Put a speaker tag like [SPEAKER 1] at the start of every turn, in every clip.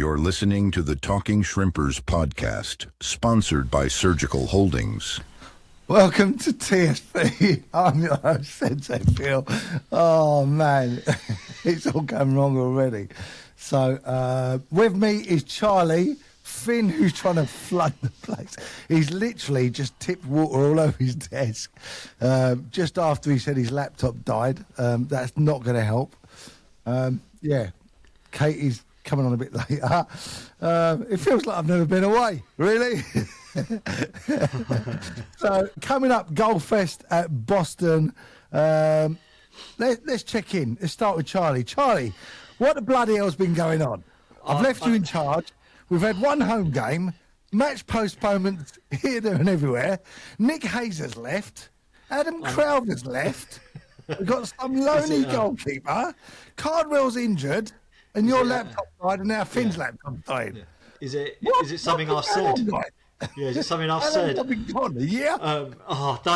[SPEAKER 1] You're listening to the Talking Shrimpers podcast, sponsored by Surgical Holdings.
[SPEAKER 2] Welcome to TSP. I'm your host, Sensei Phil. Oh, man, it's all going wrong already. So, with me is Charlie, Finn, who's trying to flood the place. He's literally just tipped water all over his desk just after he said his laptop died. That's not going to help. Katie's coming on a bit later. It feels like I've never been away, really. So coming up, Golf Fest at Boston. Let's check in. Let's start with Charlie. Charlie, what the bloody hell's been going on? I've left you in charge. We've had one home game, match postponements here, there and everywhere. Nick Hazer's left. Adam Crowther's left. We've got some lonely goalkeeper. Cardwell's injured. And your laptop died, and now Finn's laptop died.
[SPEAKER 3] Yeah. Is it something I've said? Yeah, is it something I've said? Don't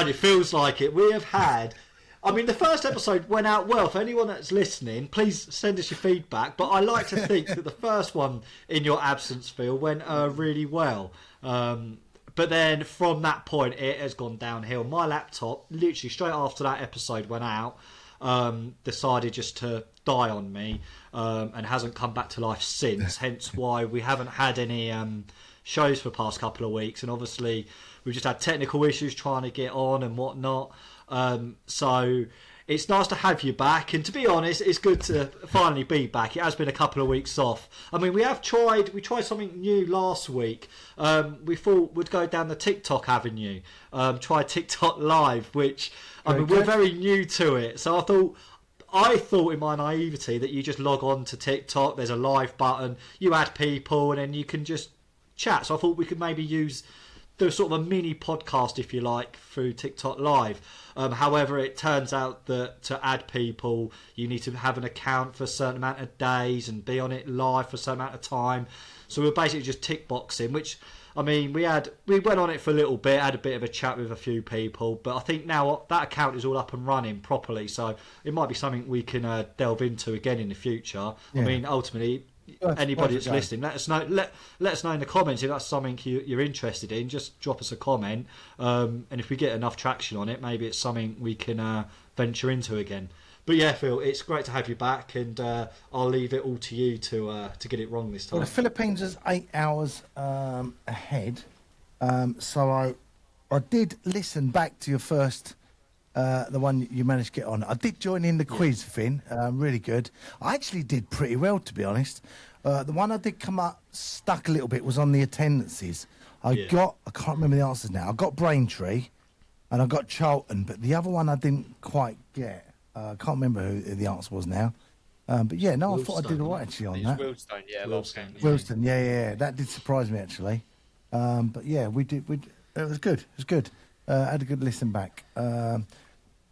[SPEAKER 3] it feels like it. We have had. I mean, the first episode went out well. For anyone that's listening, please send us your feedback. But I like to think that the first one, in your absence, Phil, went really well. But then from that point, it has gone downhill. My laptop, literally straight after that episode went out, decided just to die on me, and hasn't come back to life since. Hence why we haven't had any shows for the past couple of weeks, and obviously we've just had technical issues trying to get on and whatnot. So it's nice to have you back, and to be honest, it's good to finally be back. It has been a couple of weeks off. I mean, we tried something new last week. We thought we'd go down the TikTok avenue, try TikTok live, which we're very new to it. So I thought in my naivety that you just log on to TikTok, there's a live button, you add people, and then you can just chat. So I thought we could maybe do sort of a mini podcast, if you like, through TikTok Live. However, it turns out that to add people, you need to have an account for a certain amount of days and be on it live for a certain amount of time. So we're basically just tick boxing, which, I mean, we went on it for a little bit, had a bit of a chat with a few people, but I think now that account is all up and running properly, so it might be something we can delve into again in the future. Yeah. I mean, ultimately, anybody that's listening, let us know. Let us know in the comments if that's something you're interested in. Just drop us a comment, and if we get enough traction on it, maybe it's something we can venture into again. But yeah, Phil, it's great to have you back, and I'll leave it all to you to get it wrong this time.
[SPEAKER 2] Well, the Philippines is 8 hours ahead, so I did listen back to your first, the one you managed to get on. I did join in the quiz, Finn, really good. I actually did pretty well, to be honest. The one I did come up stuck a little bit was on the attendances. I can't remember the answers now. I got Braintree, and I got Charlton, but the other one I didn't quite get. I can't remember who the answer was now. But yeah, no, I thought I did all right actually on that. Wilstone, yeah. That did surprise me actually. But yeah, it was good. It was good. Had a good listen back.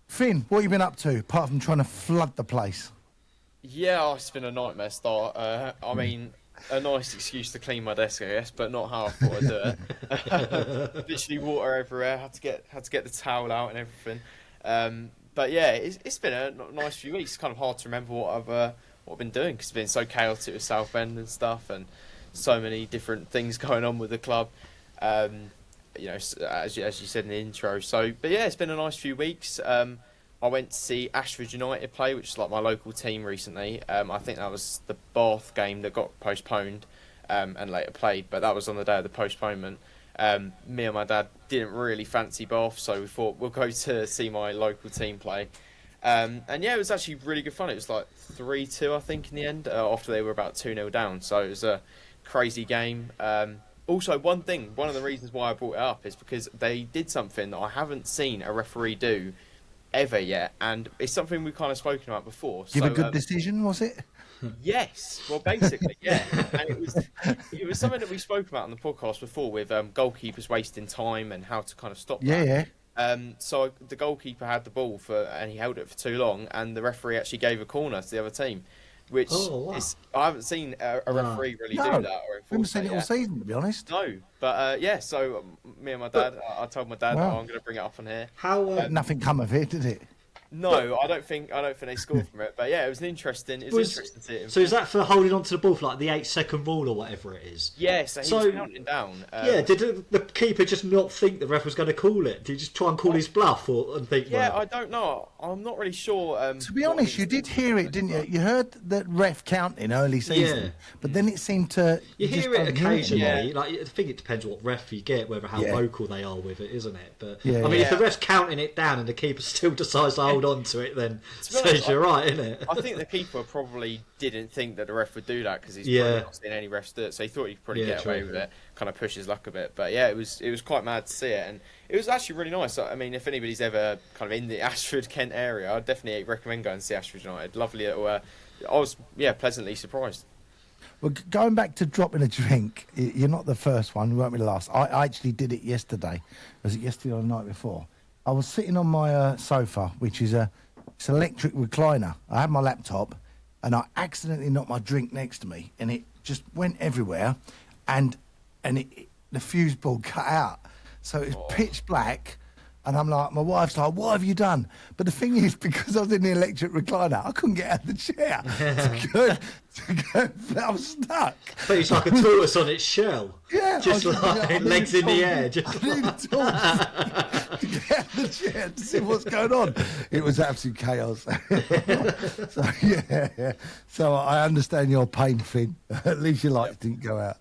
[SPEAKER 2] Finn, what have you been up to, apart from trying to flood the place?
[SPEAKER 4] Yeah, it's been a nightmare start. I mean, a nice excuse to clean my desk, I guess, but not how I thought I'd do it. Literally water everywhere. Had to get the towel out and everything. But yeah, it's been a nice few weeks. It's kind of hard to remember what I've been doing, because it's been so chaotic with Southend and stuff, and so many different things going on with the club. As you said in the intro. But yeah, it's been a nice few weeks. I went to see Ashford United play, which is like my local team recently. I think that was the Bath game that got postponed and later played, but that was on the day of the postponement. Me and my dad didn't really fancy Bath, so we thought we'll go to see my local team play. And yeah, it was actually really good fun. It was like 3-2, I think, in the end, after they were about 2-0 down. So it was a crazy game. Also, one of the reasons why I brought it up is because they did something that I haven't seen a referee do ever yet, and it's something we've kind of spoken about before.
[SPEAKER 2] Give a good decision, was it?
[SPEAKER 4] Yes, well, basically, yeah. And it was something that we spoke about on the podcast before with goalkeepers wasting time and how to kind of stop that. Yeah. So the goalkeeper had the ball and he held it for too long, and the referee actually gave a corner to the other team, which is, I haven't seen a referee really do that. Or
[SPEAKER 2] I haven't seen it all season, to be honest.
[SPEAKER 4] No, but yeah. So me and my dad, I told my dad, I'm going to bring it up on here.
[SPEAKER 2] How nothing come of it, did it?
[SPEAKER 4] No, I don't think they scored from it. But yeah, it was interesting to see it.
[SPEAKER 3] So is that for holding on to the ball for like the 8-second rule or whatever it is?
[SPEAKER 4] Yeah, so he was counting down.
[SPEAKER 3] Did the keeper just not think the ref was going to call it? Did he just try and call his bluff and think?
[SPEAKER 4] Yeah,
[SPEAKER 3] well,
[SPEAKER 4] I don't know. I'm not really sure.
[SPEAKER 2] To be honest, you did hear it, didn't you? You heard that ref counting early season, but then it seemed to.
[SPEAKER 3] You hear it occasionally.
[SPEAKER 4] Yeah.
[SPEAKER 3] Like I think it depends what ref you get, whether how vocal they are with it, isn't it? But
[SPEAKER 2] Yeah.
[SPEAKER 3] I mean, if the ref's counting it down and the keeper still decides to hold on to it, then says you're right, isn't it?
[SPEAKER 4] I think the keeper probably didn't think that the ref would do that because he's probably not seen any refs do it, so he thought he could probably get away with it, kind of push his luck a bit. But yeah, it was quite mad to see it, and it was actually really nice. I mean, if anybody's ever kind of in the Ashford, Kent area, I'd definitely recommend going to see Ashford United. Lovely little. I was pleasantly surprised.
[SPEAKER 2] Well, going back to dropping a drink, you're not the first one. You won't be the last. I actually did it yesterday. Was it yesterday or the night before? I was sitting on my sofa, which is it's an electric recliner. I had my laptop, and I accidentally knocked my drink next to me, and it just went everywhere, and the fuse board cut out, so it was pitch black. And I'm like, my wife's like, what have you done? But the thing is, because I was in the electric recliner, I couldn't get out of the chair. I was stuck.
[SPEAKER 3] But it's like a tortoise on its shell.
[SPEAKER 2] Yeah.
[SPEAKER 3] Just like legs in the air. Just
[SPEAKER 2] I needed to get out of the chair to see what's going on. It was absolute chaos. So, yeah. So I understand your pain, Finn. At least your lights didn't go out.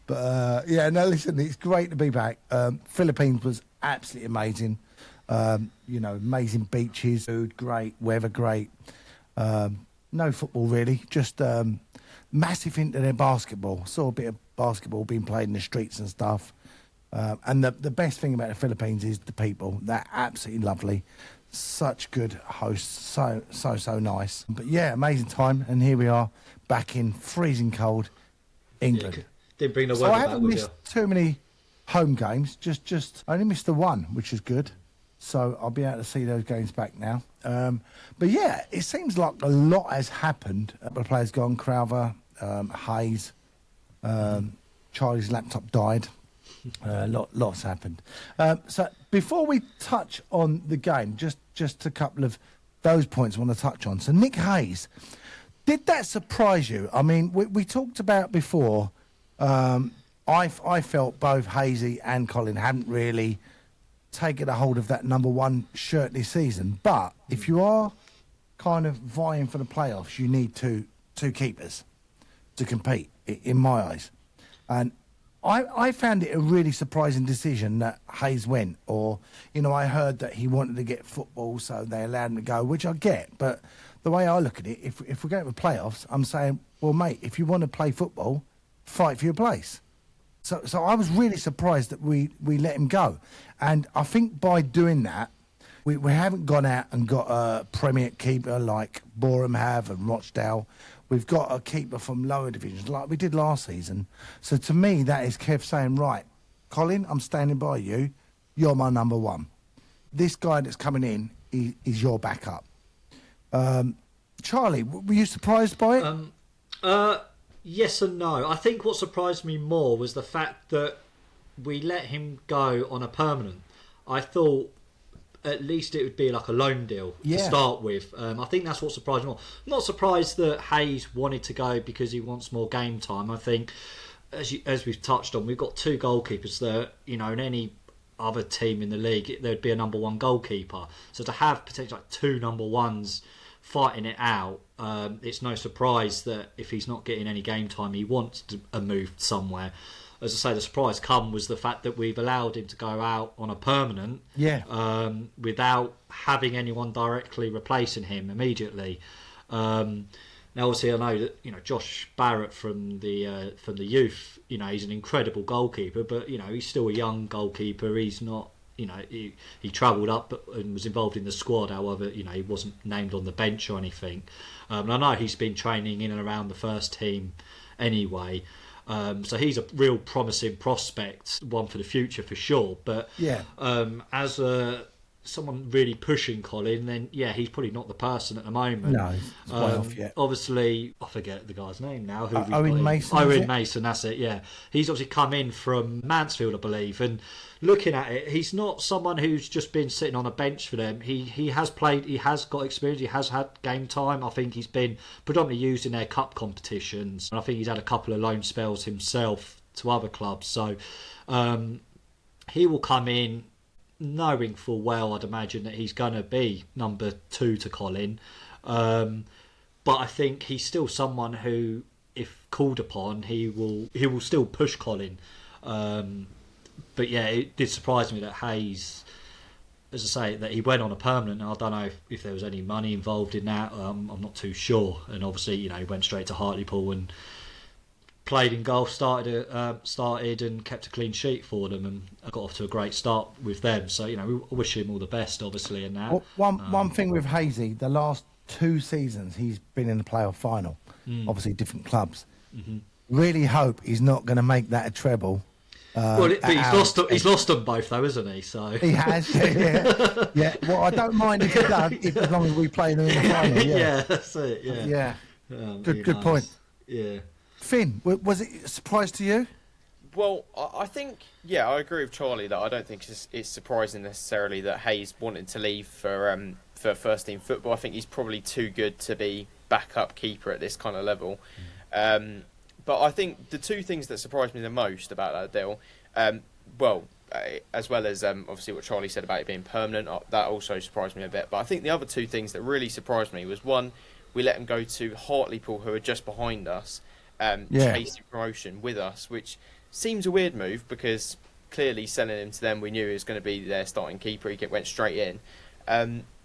[SPEAKER 2] But, listen, it's great to be back. Philippines was absolutely amazing. Amazing beaches, food, great, weather, great. No football really, just massive into their basketball. Saw a bit of basketball being played in the streets and stuff. And the best thing about the Philippines is the people. They're absolutely lovely. Such good hosts, so nice. But yeah, amazing time. And here we are back in freezing cold England.
[SPEAKER 3] Yeah, didn't bring the
[SPEAKER 2] So
[SPEAKER 3] weather
[SPEAKER 2] I
[SPEAKER 3] back
[SPEAKER 2] haven't
[SPEAKER 3] with
[SPEAKER 2] missed
[SPEAKER 3] you.
[SPEAKER 2] too many home games. Just I only missed the one, which is good. So I'll be able to see those games back now. But yeah, it seems like a lot has happened. The players gone, Crowther, Hayes, Charlie's laptop died. Lots happened. So before we touch on the game, just a couple of those points I want to touch on. So Nick Hayes, did that surprise you? I mean, we talked about before. I felt both Hazy and Colin hadn't really taken a hold of that number one shirt this season. But if you are kind of vying for the playoffs, you need two keepers to compete, in my eyes. And I found it a really surprising decision that Hayes went. Or, I heard that he wanted to get football, so they allowed him to go, which I get. But the way I look at it, if we're going to the playoffs, I'm saying, well, mate, if you want to play football, fight for your place. So I was really surprised that we let him go. And I think by doing that, we haven't gone out and got a Premier keeper like Boreham have and Rochdale. We've got a keeper from lower divisions like we did last season. So to me, that is Kev saying, right, Colin, I'm standing by you. You're my number one. This guy that's coming in is your backup. Charlie, were you surprised by it?
[SPEAKER 3] Yes and no. I think what surprised me more was the fact that we let him go on a permanent. I thought at least it would be like a loan deal to start with. I think that's what surprised me more. I'm not surprised that Hayes wanted to go because he wants more game time. I think, as we've touched on, we've got two goalkeepers that, in any other team in the league, there'd be a number one goalkeeper. So to have potentially like two number ones fighting it out, it's no surprise that if he's not getting any game time, he wants to move somewhere. As I say, the surprise was the fact that we've allowed him to go out on a permanent, without having anyone directly replacing him immediately. Now, obviously, I know that Josh Barrett from the youth, he's an incredible goalkeeper, but he's still a young goalkeeper. He's not. He travelled up and was involved in the squad. However, he wasn't named on the bench or anything. And I know he's been training in and around the first team anyway. So he's a real promising prospect, one for the future for sure. But as someone really pushing Colin, then yeah, he's probably not the person at the moment.
[SPEAKER 2] No, it's way off yet.
[SPEAKER 3] Obviously, I forget the guy's name now.
[SPEAKER 2] Owen Mason.
[SPEAKER 3] Owen Mason, that's it. Yeah, he's obviously come in from Mansfield, I believe, and looking at it, he's not someone who's just been sitting on a bench for them. He has played, he has got experience, he has had game time. I think he's been predominantly used in their cup competitions, and I think he's had a couple of loan spells himself to other clubs. So he will come in knowing full well, I'd imagine, that he's going to be number 2 to Colin. But I think he's still someone who, if called upon, he will still push Colin. But yeah, it did surprise me that Hayes, as I say, that he went on a permanent. And I don't know if there was any money involved in that. I'm not too sure. And obviously, you know, he went straight to Hartlepool and played in goal, started and kept a clean sheet for them, and got off to a great start with them. So, you know, we wish him all the best, obviously, in that.
[SPEAKER 2] Well, one thing with Hazy, the last 2 seasons he's been in the playoff final, obviously different clubs. Mm-hmm. Really hope he's not going to make that a treble.
[SPEAKER 3] Well, he's lost them both, though, isn't he? So
[SPEAKER 2] he has, yeah. Well, I don't mind if he does, as long as we play them in the final.
[SPEAKER 3] Yeah, that's it. Yeah.
[SPEAKER 2] Good point.
[SPEAKER 3] Yeah.
[SPEAKER 2] Finn, was it a surprise to you?
[SPEAKER 4] Well, I think, yeah, I agree with Charlie that I don't think it's surprising necessarily that Hayes wanted to leave for first team football. I think he's probably too good to be backup keeper at this kind of level. But I think the 2 things that surprised me the most about that deal, as well as obviously what Charlie said about it being permanent, that also surprised me a bit. But I think the other 2 things that really surprised me was, one, we let him go to Hartlepool, who are just behind us, chasing promotion with us, which seems a weird move because clearly selling him to them, we knew he was going to be their starting keeper. He went straight in.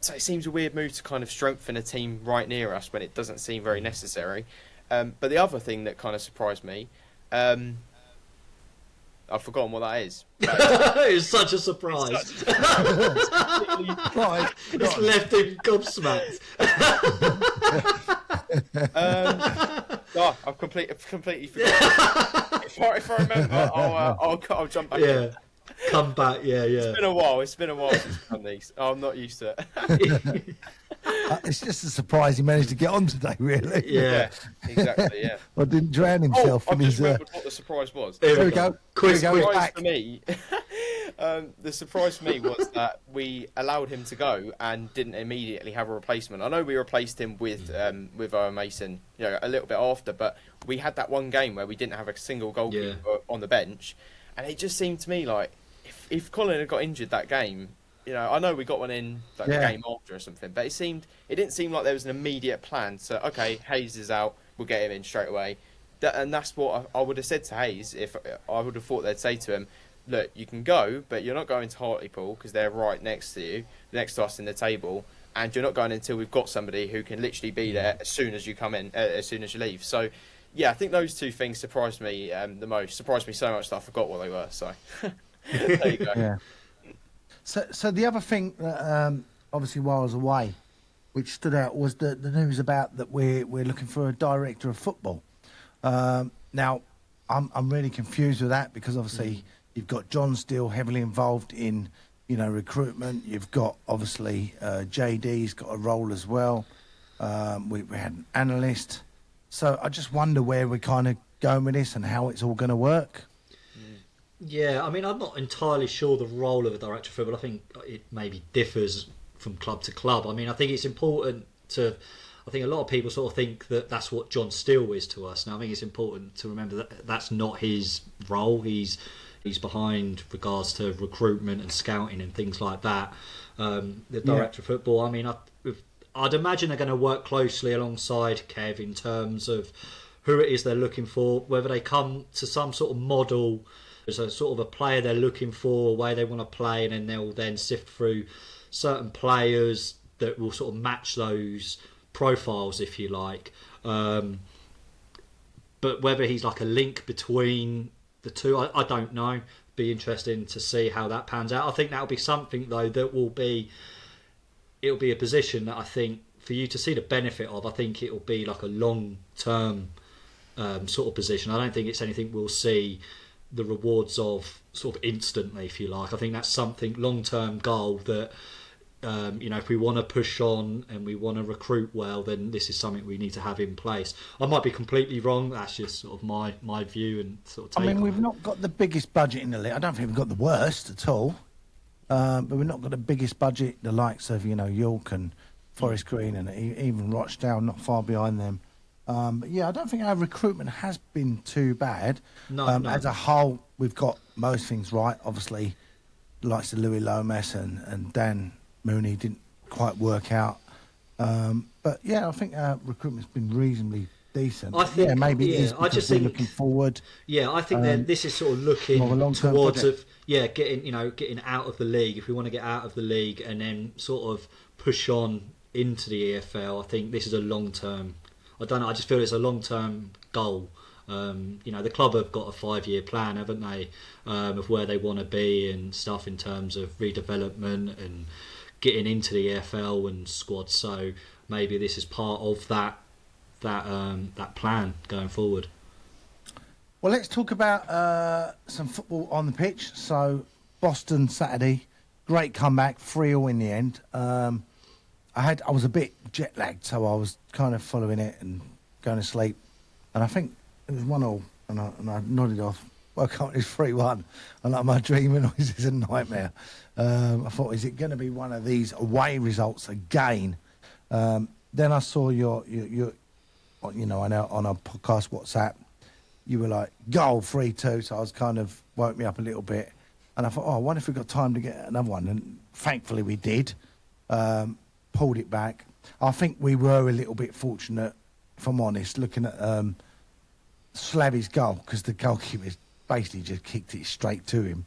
[SPEAKER 4] So it seems a weird move to kind of strengthen a team right near us when it doesn't seem very necessary. But the other thing that kind of surprised me, I've forgotten what that is.
[SPEAKER 3] It's such a surprise. It's left him gobsmacked.
[SPEAKER 4] I've completely forgotten. if I remember, I'll jump back in.
[SPEAKER 3] Come back, yeah.
[SPEAKER 4] It's been a while since I've done these. I'm not used to it.
[SPEAKER 2] It's just a surprise he managed to get on today, really.
[SPEAKER 4] Yeah, exactly, yeah.
[SPEAKER 2] Well, didn't drown himself.
[SPEAKER 4] I've just remembered what the surprise was.
[SPEAKER 2] There we go.
[SPEAKER 3] Quiz
[SPEAKER 4] For me, the surprise for me was that we allowed him to go and didn't immediately have a replacement. I know we replaced him with Owen Mason, you know, a little bit after, but we had that one game where we didn't have a single goalkeeper on the bench, and it just seemed to me like if Colin had got injured that game, you know, I know we got one in the game after or something, but it didn't seem like there was an immediate plan. So, okay, Hayes is out, we'll get him in straight away. And that's what I would have said to Hayes if I would have thought they'd say to him, look, you can go, but you're not going to Hartlepool because they're right next to you, next to us in the table, and you're not going until we've got somebody who can literally be there as soon as you come in, as soon as you leave. So, yeah, I think those 2 things surprised me the most. Surprised me so much that I forgot what they were. So, there you go.
[SPEAKER 2] Yeah. So the other thing that obviously while I was away, which stood out, was the news about that we're looking for a director of football. Now, I'm really confused with that because obviously you've got John still heavily involved in, you know, recruitment. You've got obviously JD's got a role as well. We had an analyst. So I just wonder where we're kind of going with this and how it's all going to work.
[SPEAKER 3] Yeah, I mean, I'm not entirely sure the role of a director of football. I think it maybe differs from club to club. I mean, I think it's important to... I think a lot of people sort of think that that's what John Steele is to us. Now, I think it's important to remember that that's not his role. He's behind regards to recruitment and scouting and things like that. The director of football, I mean, I'd imagine they're going to work closely alongside Kev in terms of who it is they're looking for, whether they come to some sort of model... There's a sort of a player they're looking for, a way they want to play, and then they'll then sift through certain players that will sort of match those profiles, if you like. But whether he's like a link between the 2, I don't know. Be interesting to see how that pans out. I think that'll be something though that it'll be a position that I think for you to see the benefit of. I think it'll be like a long-term sort of position. I don't think it's anything we'll see the rewards of sort of instantly, if you like. I think that's something long-term goal that if we want to push on and we want to recruit well, then this is something we need to have in place. I might be completely wrong. That's just sort of my view and sort of take.
[SPEAKER 2] I mean, we've not got the biggest budget in the league. I don't think we've got the worst at all, but we've not got the biggest budget. The likes of York and Forest Green and even Rochdale, not far behind them. But yeah, I don't think our recruitment has been too bad.
[SPEAKER 3] No.
[SPEAKER 2] As a whole, we've got most things right. Obviously, the likes of Louis Lomas and Dan Mooney didn't quite work out. But yeah, I think our recruitment's been reasonably decent.
[SPEAKER 3] I think
[SPEAKER 2] maybe it is because
[SPEAKER 3] I just think
[SPEAKER 2] looking forward.
[SPEAKER 3] Yeah, I think that this is sort of looking towards getting out of the league. If we want to get out of the league and then sort of push on into the EFL, I think this is a long term. I don't know. I just feel it's a long term goal. The club have got a 5-year plan, haven't they, of where they want to be and stuff in terms of redevelopment and getting into the EFL and squad. So maybe this is part of that plan going forward.
[SPEAKER 2] Well, let's talk about some football on the pitch. So Boston Saturday, great comeback, 3-3 in the end. I was a bit jet lagged, so I was kind of following it and going to sleep, and I think it was 1-1, and I nodded off. Woke up, it was 3-1, and like my dreaming was just a nightmare. I thought, is it going to be one of these away results again? Then I saw your on our podcast WhatsApp, you were like, goal 3-2, so I was kind of woke me up a little bit, and I thought, I wonder if we've got time to get another one, and thankfully we did. Pulled it back. I think we were a little bit fortunate, if I'm honest, looking at Slavy's goal, because the goalkeeper basically just kicked it straight to him.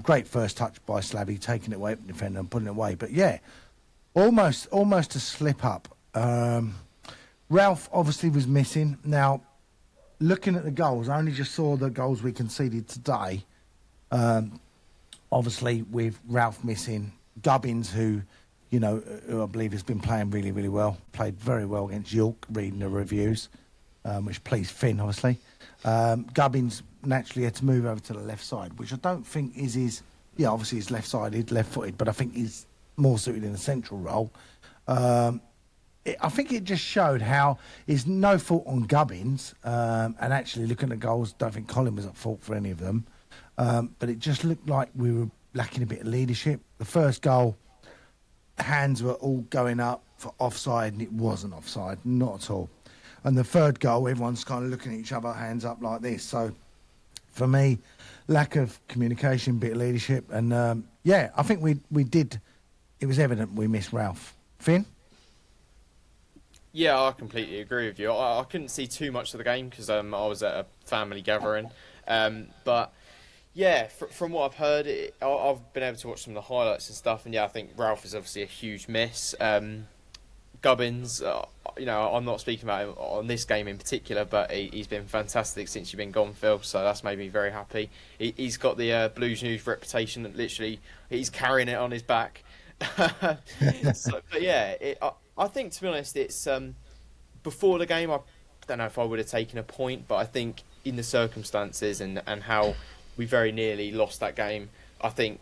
[SPEAKER 2] Great first touch by Slavy, taking it away from the defender and putting it away. But yeah, almost a slip up. Ralph obviously was missing. Now, looking at the goals, I only just saw the goals we conceded today. Obviously, with Ralph missing, Gubbins, who I believe has been playing really, really well, played very well against York, reading the reviews, which pleased Finn, obviously. Gubbins naturally had to move over to the left side, which I don't think is his... Yeah, obviously he's left-sided, left-footed, but I think he's more suited in the central role. I think it just showed how it's no fault on Gubbins, and actually looking at the goals, don't think Colin was at fault for any of them, but it just looked like we were lacking a bit of leadership. The first goal, hands were all going up for offside, and it wasn't offside, not at all. And the third goal, everyone's kind of looking at each other, hands up like this. So for me, lack of communication, bit of leadership, and I think we did. It was evident we missed Ralph. Finn?
[SPEAKER 4] Yeah, I completely agree with you. I couldn't see too much of the game because I was at a family gathering, but yeah, from what I've heard, I've been able to watch some of the highlights and stuff, and yeah, I think Ralph is obviously a huge miss. Gubbins, I'm not speaking about him on this game in particular, but he's been fantastic since you've been gone, Phil, so that's made me very happy. He's got the Blues News reputation that literally he's carrying it on his back. But yeah, I think, to be honest, it's before the game, I don't know if I would have taken a point, but I think in the circumstances and how we very nearly lost that game, I think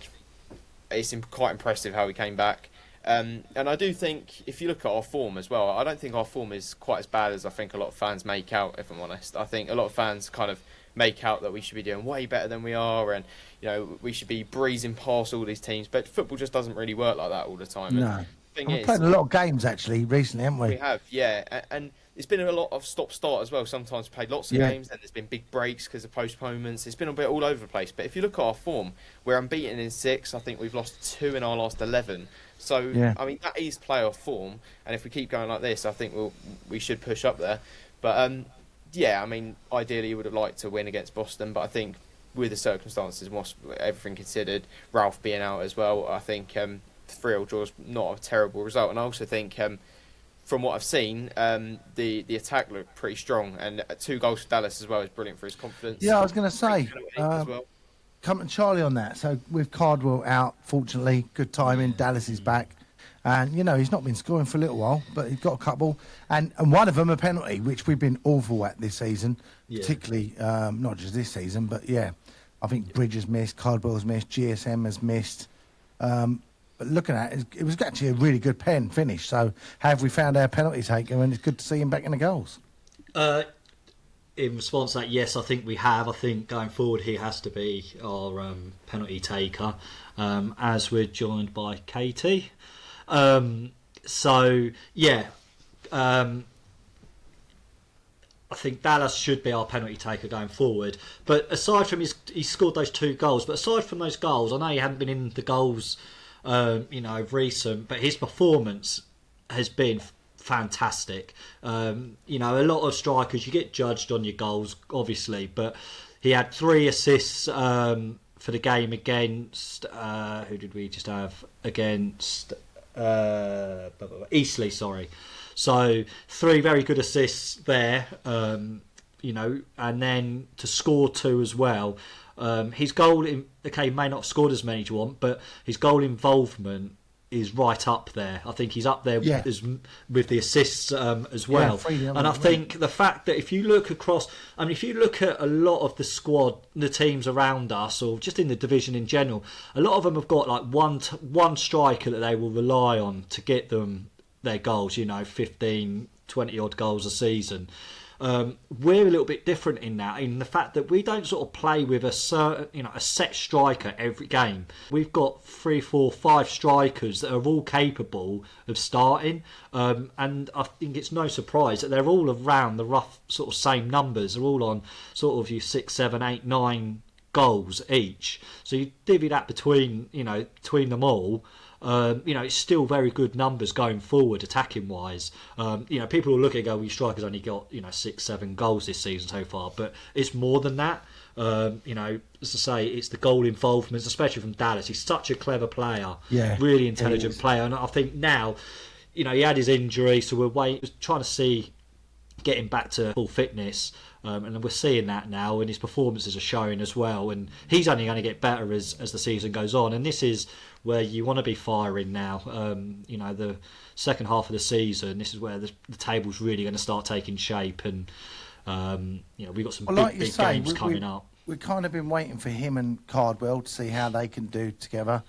[SPEAKER 4] it's quite impressive how we came back. And I do think, if you look at our form as well, I don't think our form is quite as bad as I think a lot of fans make out, if I'm honest. I think a lot of fans kind of make out that we should be doing way better than we are, and we should be breezing past all these teams, but football just doesn't really work like that all the time.
[SPEAKER 2] No. We've played a lot of games actually recently, haven't we?
[SPEAKER 4] We have, yeah, and it's been a lot of stop-start as well. Sometimes we've played lots of games, then there's been big breaks because of postponements. It's been a bit all over the place. But if you look at our form, we're unbeaten in 6. I think we've lost 2 in our last 11. So, I mean, that is playoff form. And if we keep going like this, I think we should push up there. But, I mean, ideally you would have liked to win against Boston. But I think with the circumstances, everything considered, Ralph being out as well, I think 3-3 draw is not a terrible result. And I also think... from what I've seen, the attack looked pretty strong, and 2 goals for Dallas as well is brilliant for his confidence.
[SPEAKER 2] Yeah, I was going to say, come to Charlie on that. So with Cardwell out, fortunately, good timing. Dallas is back, and he's not been scoring for a little while, but he's got a couple, and one of them a penalty, which we've been awful at this season, particularly not just this season, but I think Bridge has missed, Cardwell's missed, GSM has missed. but looking at it, it was actually a really good pen finish. So have we found our penalty taker, and it's good to see him back in the goals.
[SPEAKER 3] In response to that, yes, I think we have. I think going forward, he has to be our penalty taker, as we're joined by Katie. So yeah. I think Dallas should be our penalty taker going forward. But aside from he scored those 2 goals. But aside from those goals, I know he hadn't been in the goals, recent. But his performance has been fantastic. A lot of strikers, you get judged on your goals, obviously. But he had 3 assists for the game against. Who did we just have against? Eastleigh, sorry. So 3 very good assists there, and then to score 2 as well. His goal, may not have scored as many as you want, but his goal involvement is right up there. I think he's up there with the assists as well. And I think the fact that if you look across, if you look at a lot of the squad, the teams around us, or just in the division in general, a lot of them have got like one striker that they will rely on to get them their goals, 15, 20 odd goals a season. We're a little bit different in that, in the fact that we don't sort of play with a certain, a set striker every game. We've got 3, 4, 5 strikers that are all capable of starting, and I think it's no surprise that they're all around the rough sort of same numbers. They're all on sort of 6, 7, 8, 9 goals each. So you divvy that between them all. It's still very good numbers going forward, attacking wise. People will look at it and go, well, your striker's only got 6, 7 goals this season so far, but it's more than that. As I say, it's the goal involvements, especially from Dallas. He's such a clever player, really intelligent player, and I think now, he had his injury, so we're trying to see getting back to full fitness. And we're seeing that now, and his performances are showing as well. And he's only going to get better as the season goes on. And this is where you want to be firing now. The second half of the season, this is where the table's really going to start taking shape. And we've got some big games coming up.
[SPEAKER 2] We've kind of been waiting for him and Cardwell to see how they can do together.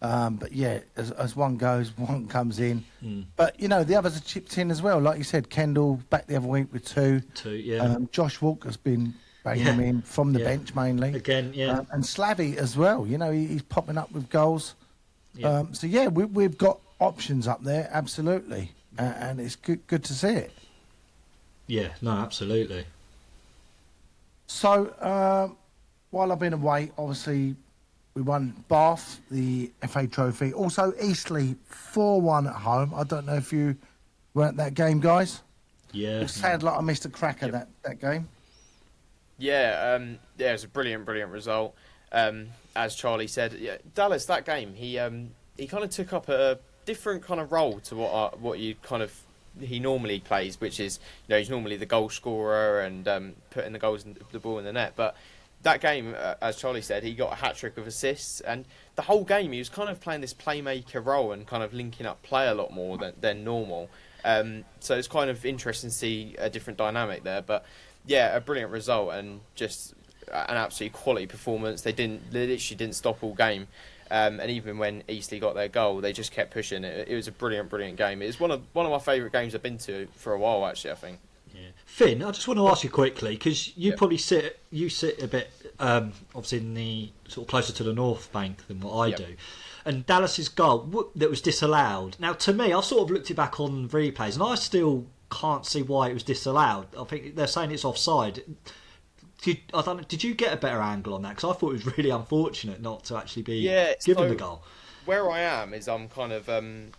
[SPEAKER 2] But yeah, as one goes, one comes in. But the others are chipped in as well. Like you said, Kendall back the other week with 2.
[SPEAKER 3] 2, yeah.
[SPEAKER 2] Josh Walker's been banging him in from the bench mainly.
[SPEAKER 3] Again, yeah.
[SPEAKER 2] And Slavy as well. He's popping up with goals.
[SPEAKER 3] Yeah.
[SPEAKER 2] We've got options up there, absolutely, and it's good to see it.
[SPEAKER 3] Yeah, no, absolutely.
[SPEAKER 2] So while I've been away, obviously. We won Bath, the FA Trophy. Also, Eastleigh 4-1 at home. I don't know if you were at that game, guys.
[SPEAKER 3] Yeah.
[SPEAKER 2] It sounded like I missed a cracker that game.
[SPEAKER 4] Yeah, it was a brilliant result. As Charlie said, Dallas, that game, he kind of took up a different kind of role to what he normally plays, which is, he's normally the goal scorer and putting the ball in the net, but that game, as Charlie said, he got a hat-trick of assists, and the whole game he was kind of playing this playmaker role and kind of linking up play a lot more than normal. So it's kind of interesting to see a different dynamic there. But yeah, a brilliant result and just an absolutely quality performance. They literally didn't stop all game. And even when Eastleigh got their goal, they just kept pushing. It was a brilliant game. It was one of my favourite games I've been to for a while, actually, I think.
[SPEAKER 3] Yeah. Finn, I just want to ask you quickly, because you probably sit a bit obviously in the sort of closer to the north bank than what I do, and Dallas's goal that was disallowed. Now, to me, I've sort of looked it back on replays, and I still can't see why it was disallowed. I think they're saying it's offside. Did you get a better angle on that? Because I thought it was really unfortunate not to actually be given the goal.
[SPEAKER 4] Where I am is I'm kind of I'm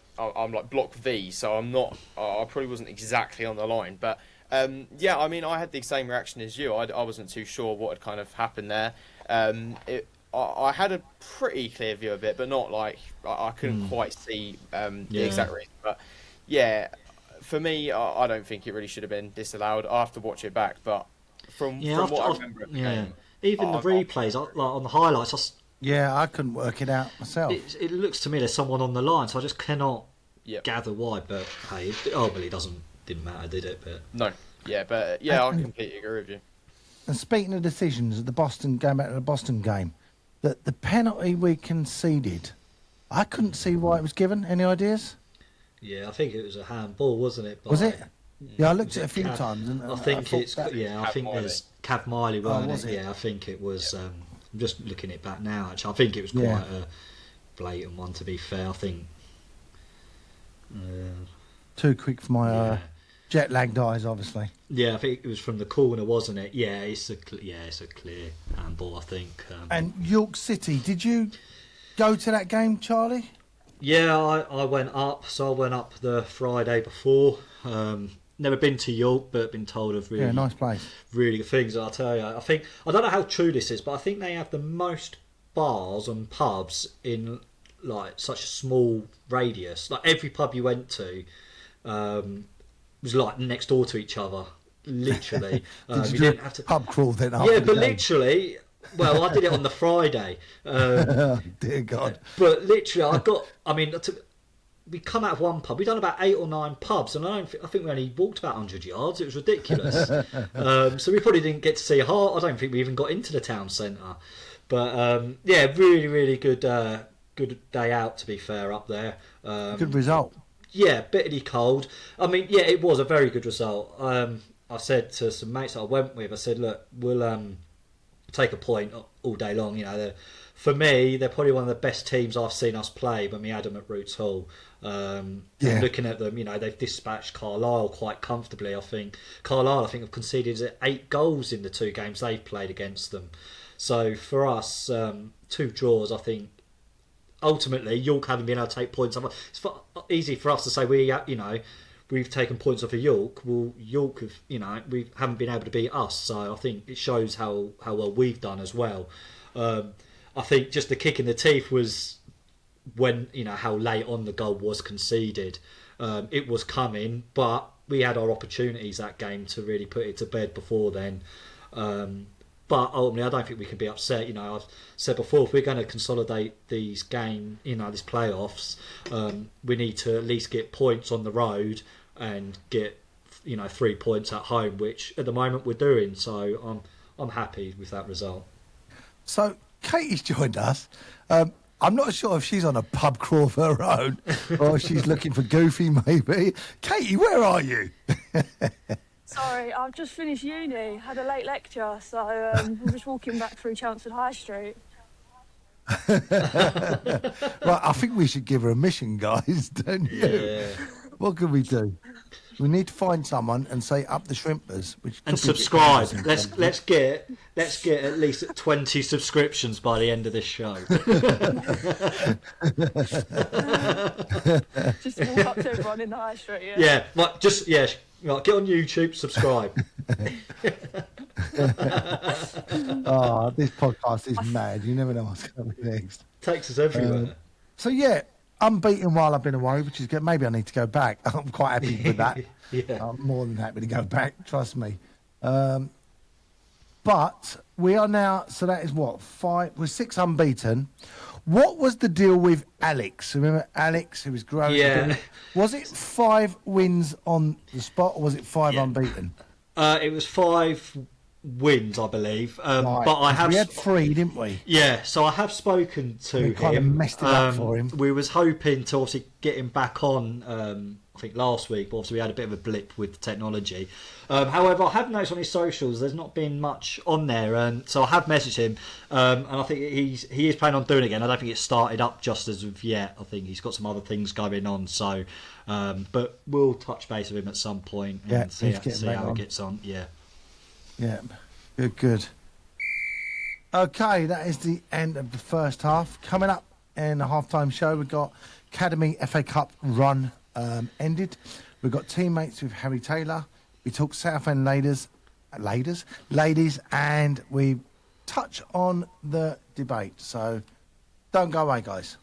[SPEAKER 4] like block V, so I'm not. I probably wasn't exactly on the line, but. I had the same reaction as you. I wasn't too sure what had kind of happened there. I had a pretty clear view of it, but not like I couldn't quite see the exact reason. But yeah, for me, I don't think it really should have been disallowed. I have to watch it back, but from what I remember at the game,
[SPEAKER 3] even the replays, like on the highlights,
[SPEAKER 2] I couldn't work it out myself.
[SPEAKER 3] It looks to me there's someone on the line, so I just cannot gather why. But hey, it didn't matter, did it? But
[SPEAKER 4] no, I completely agree with you.
[SPEAKER 2] And speaking of decisions, going back to the Boston game, the penalty we conceded I couldn't see why it was given. Any ideas?
[SPEAKER 3] Yeah, I think it was a handball, wasn't it?
[SPEAKER 2] Was it? Yeah, I looked
[SPEAKER 3] Was
[SPEAKER 2] at it
[SPEAKER 3] it
[SPEAKER 2] a few
[SPEAKER 3] Cav?
[SPEAKER 2] times. And
[SPEAKER 3] I
[SPEAKER 2] I
[SPEAKER 3] think
[SPEAKER 2] thought
[SPEAKER 3] it's
[SPEAKER 2] that-
[SPEAKER 3] yeah. I
[SPEAKER 4] Cav
[SPEAKER 3] think
[SPEAKER 4] Miley.
[SPEAKER 3] there's Cav Miley, weren't
[SPEAKER 2] was it?
[SPEAKER 3] Yeah, I think it was. I'm just looking it back now. Actually, I think it was quite
[SPEAKER 2] Yeah.
[SPEAKER 3] a blatant one. To be fair, I think.
[SPEAKER 2] Too quick for my
[SPEAKER 3] Yeah.
[SPEAKER 2] jet lagged eyes, obviously.
[SPEAKER 3] Yeah, I think it was from the corner, wasn't it? Yeah, it's a clear handball. I think.
[SPEAKER 2] And York City, did you go to that game, Charlie?
[SPEAKER 3] Yeah, I went up. So I went up the Friday before. Never been to York, but been told of really
[SPEAKER 2] Yeah, nice place.
[SPEAKER 3] really good things. I'll tell you. I don't know how true this is, but I think they have the most bars and pubs in like such a small radius. Like every pub you went to was like next door to each other. Literally,
[SPEAKER 2] Did
[SPEAKER 3] you
[SPEAKER 2] do
[SPEAKER 3] didn't have to.
[SPEAKER 2] pub crawl then? After
[SPEAKER 3] Yeah,
[SPEAKER 2] the
[SPEAKER 3] but
[SPEAKER 2] game?
[SPEAKER 3] literally. Well, I did it on the Friday.
[SPEAKER 2] Oh, dear God.
[SPEAKER 3] But literally, we come out of one pub. We've done about 8 or 9 pubs, and I think we only walked about 100 yards. It was ridiculous. So we probably didn't get to see heart. I don't think we even got into the town centre. But yeah, really, really good day out, to be fair, up there.
[SPEAKER 2] Good result.
[SPEAKER 3] Yeah, bitterly cold. I mean, yeah, it was a very good result. I said to some mates that I went with, I said, look, we'll take a point all day long. You know, for me, they're probably one of the best teams I've seen us play when we had them at Roots Hall. And looking at them, you know, they've dispatched Carlisle quite comfortably. I think Carlisle, have conceded 8 goals in the 2 games they've played against them. So for us, 2 draws, I think. Ultimately, York haven't been able to take points. It's easy for us to say we've taken points off of York. Well, York we haven't been able to beat us. So I think it shows how well we've done as well. I think just the kick in the teeth was when how late on the goal was conceded. It was coming, but we had our opportunities that game to really put it to bed before then. But ultimately, I don't think we can be upset. I've said before, if we're going to consolidate these this playoffs, we need to at least get points on the road and get 3 points at home, which at the moment we're doing. So I'm happy with that result.
[SPEAKER 2] So Katie's joined us. I'm not sure if she's on a pub crawl of her own or if she's looking for Goofy, maybe. Katie, where are you?
[SPEAKER 5] Sorry, I've just finished uni, had a late lecture, so I'm just walking back through Chelmsford High Street.
[SPEAKER 2] Right, I think we should give her a mission, guys, don't you?
[SPEAKER 3] Yeah.
[SPEAKER 2] What can we do? We need to find someone and say up the shrimpers, which
[SPEAKER 3] And
[SPEAKER 2] could be a bit
[SPEAKER 3] subscribe.
[SPEAKER 2] confusing.
[SPEAKER 3] Let's get at least 20 subscriptions by the end of this show.
[SPEAKER 5] Just walk up to everyone in the High Street, yeah?
[SPEAKER 3] Yeah, right, get on YouTube, subscribe.
[SPEAKER 2] Oh, this podcast is mad. You never know what's going to be next.
[SPEAKER 3] Takes us everywhere.
[SPEAKER 2] So, yeah, unbeaten while I've been away, which is good. Maybe I need to go back. I'm quite happy with that.
[SPEAKER 3] Yeah.
[SPEAKER 2] I'm more than happy to go back, trust me. But we are now, so that is what, 5, we're 6 unbeaten. What was the deal with Alex? Remember Alex, who was growing?
[SPEAKER 3] Yeah.
[SPEAKER 2] Was it 5 wins on the spot, or was it 5
[SPEAKER 3] Yeah.
[SPEAKER 2] unbeaten?
[SPEAKER 3] It was 5 wins, I believe.
[SPEAKER 2] Right,
[SPEAKER 3] But I have.
[SPEAKER 2] we had 3, didn't we?
[SPEAKER 3] Yeah, so I have spoken to
[SPEAKER 2] We
[SPEAKER 3] him.
[SPEAKER 2] kind of messed it up for him.
[SPEAKER 3] We was hoping to obviously get him back on. I think last week, but obviously we had a bit of a blip with technology. However, I have noticed on his socials there's not been much on there, and so I have messaged him, and I think he is planning on doing it again. I don't think it's started up just as of yet. I think he's got some other things going on. So, but we'll touch base with him at some point and
[SPEAKER 2] Yeah,
[SPEAKER 3] see
[SPEAKER 2] he's getting back
[SPEAKER 3] how
[SPEAKER 2] on.
[SPEAKER 3] he gets on. Yeah.
[SPEAKER 2] Yeah, good. Okay, that is the end of the first half. Coming up in the halftime show, we've got Academy FA Cup run ended. We've got teammates with Harry Taylor. We talk Southend ladies, and we touch on the debate. So don't go away, guys.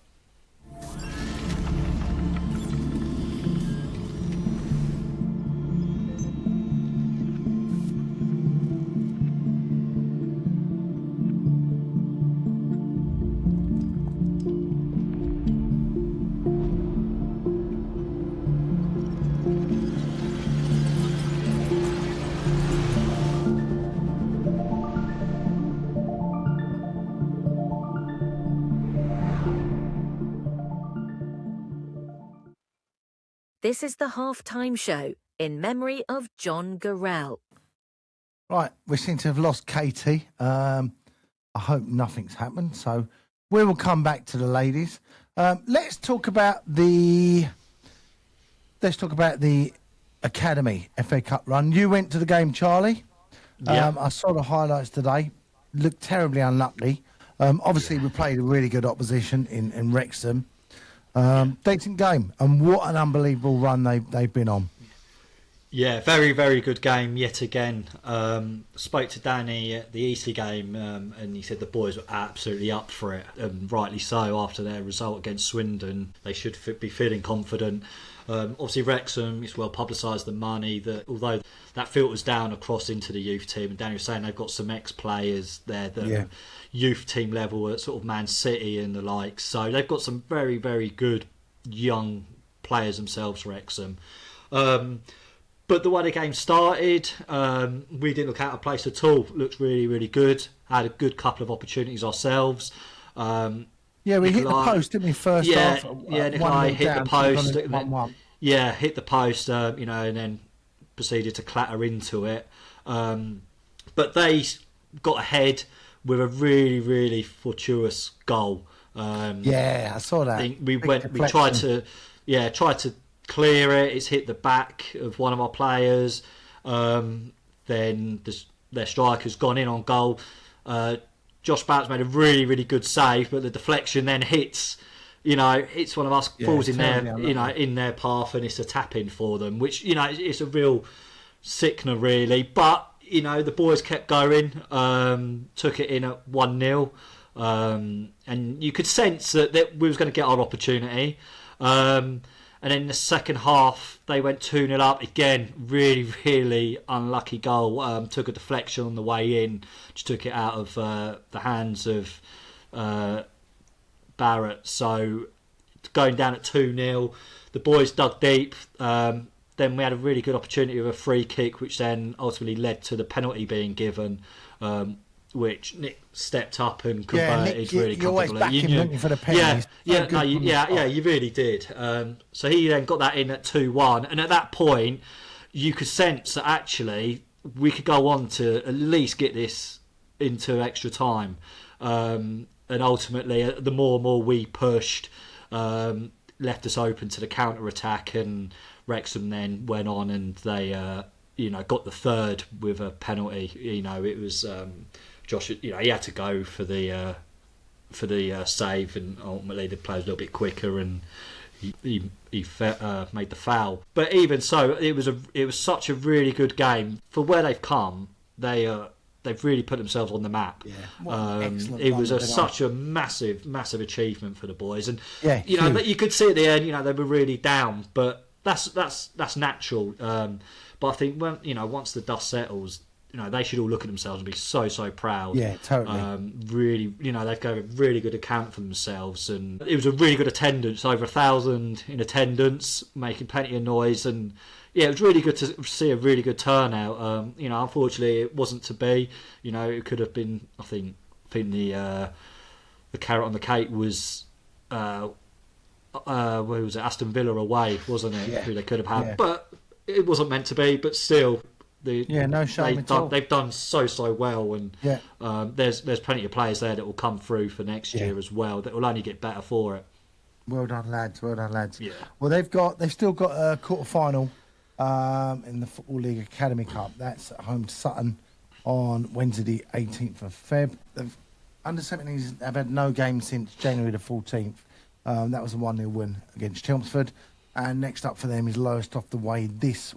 [SPEAKER 6] This is the halftime show in memory of John Gorrell.
[SPEAKER 2] Right, we seem to have lost Katie. I hope nothing's happened. So we will come back to the ladies. Let's talk about the Academy FA Cup run. You went to the game, Charlie.
[SPEAKER 3] Yeah.
[SPEAKER 2] I saw the highlights today. Looked terribly unlucky. Obviously, we played a really good opposition in Wrexham. Decent game, and what an unbelievable run they've been on.
[SPEAKER 3] Yeah, very, very good game yet again. Spoke to Danny at the Eastleigh game, and he said the boys were absolutely up for it, and rightly so. After their result against Swindon, they should be feeling confident. Obviously, Wrexham, it's well publicised the money that, although that filters down across into the youth team, and Danny was saying they've got some ex-players there that are youth team level at sort of Man City and the like. So they've got some very, very good young players themselves, Wrexham. But the way the game started, we didn't look out of place at all. Looked really, really good. Had a good couple of opportunities ourselves.
[SPEAKER 2] Yeah, we hit the post, didn't we, first half?
[SPEAKER 3] Yeah, Nikolai hit the post.
[SPEAKER 2] And then,
[SPEAKER 3] hit the post, and then proceeded to clatter into it. But they got ahead with a really, really fortuitous goal.
[SPEAKER 2] I saw that.
[SPEAKER 3] We tried to clear it. It's hit the back of one of our players. Then their striker's gone in on goal. Josh Barrett's made a really, really good save, but the deflection then hits one of us, falls in their, in their path, and it's a tap in for them, which, it's a real sickener, really. But, the boys kept going, took it in at 1-0, and you could sense that we was going to get our opportunity. And in the second half, they went 2-0 up. Again, really, really unlucky goal. Took a deflection on the way in. Just took it out of the hands of Barrett. So going down at 2-0, the boys dug deep. Then we had a really good opportunity of a free kick, which then ultimately led to the penalty being given, which Nick stepped up and converted.
[SPEAKER 2] Nick,
[SPEAKER 3] really
[SPEAKER 2] you always back him, don't you, for the penalties?
[SPEAKER 3] You really did. So he then got that in at 2-1, and at that point, you could sense that actually we could go on to at least get this into extra time. And ultimately, the more and more we pushed, left us open to the counter attack, and Wrexham then went on and they, got the third with a penalty. It was. Josh, he had to go for the save, and ultimately the play was a little bit quicker, and he made the foul. But even so, it was such a really good game for where they've come. They've really put themselves on the map.
[SPEAKER 2] Yeah,
[SPEAKER 3] it was such a massive achievement for the boys, and
[SPEAKER 2] huge.
[SPEAKER 3] you could see at the end, they were really down, but that's natural. But I think once the dust settles, they should all look at themselves and be so proud.
[SPEAKER 2] Yeah, totally.
[SPEAKER 3] Really, they've got a really good account for themselves, and it was a really good attendance, over 1,000 in attendance, making plenty of noise, and it was really good to see a really good turnout. Unfortunately, it wasn't to be. It could have been. I think the carrot on the cake was. Where was it? Aston Villa away, wasn't it?
[SPEAKER 2] Yeah.
[SPEAKER 3] Who they could have had,
[SPEAKER 2] Yeah.
[SPEAKER 3] but it wasn't meant to be. But still.
[SPEAKER 2] No shame at all.
[SPEAKER 3] They've done so well, and
[SPEAKER 2] Yeah.
[SPEAKER 3] There's plenty of players there that will come through for next year as well. That will only get better for it.
[SPEAKER 2] Well done, lads.
[SPEAKER 3] Yeah.
[SPEAKER 2] Well, they've still got a quarter final in the Football League Academy Cup. That's at home to Sutton on Wednesday, the 18th of Feb. The under 17s have had no game since January the 14th. That was a 1-0 win against Chelmsford, and next up for them is Lowestoft away this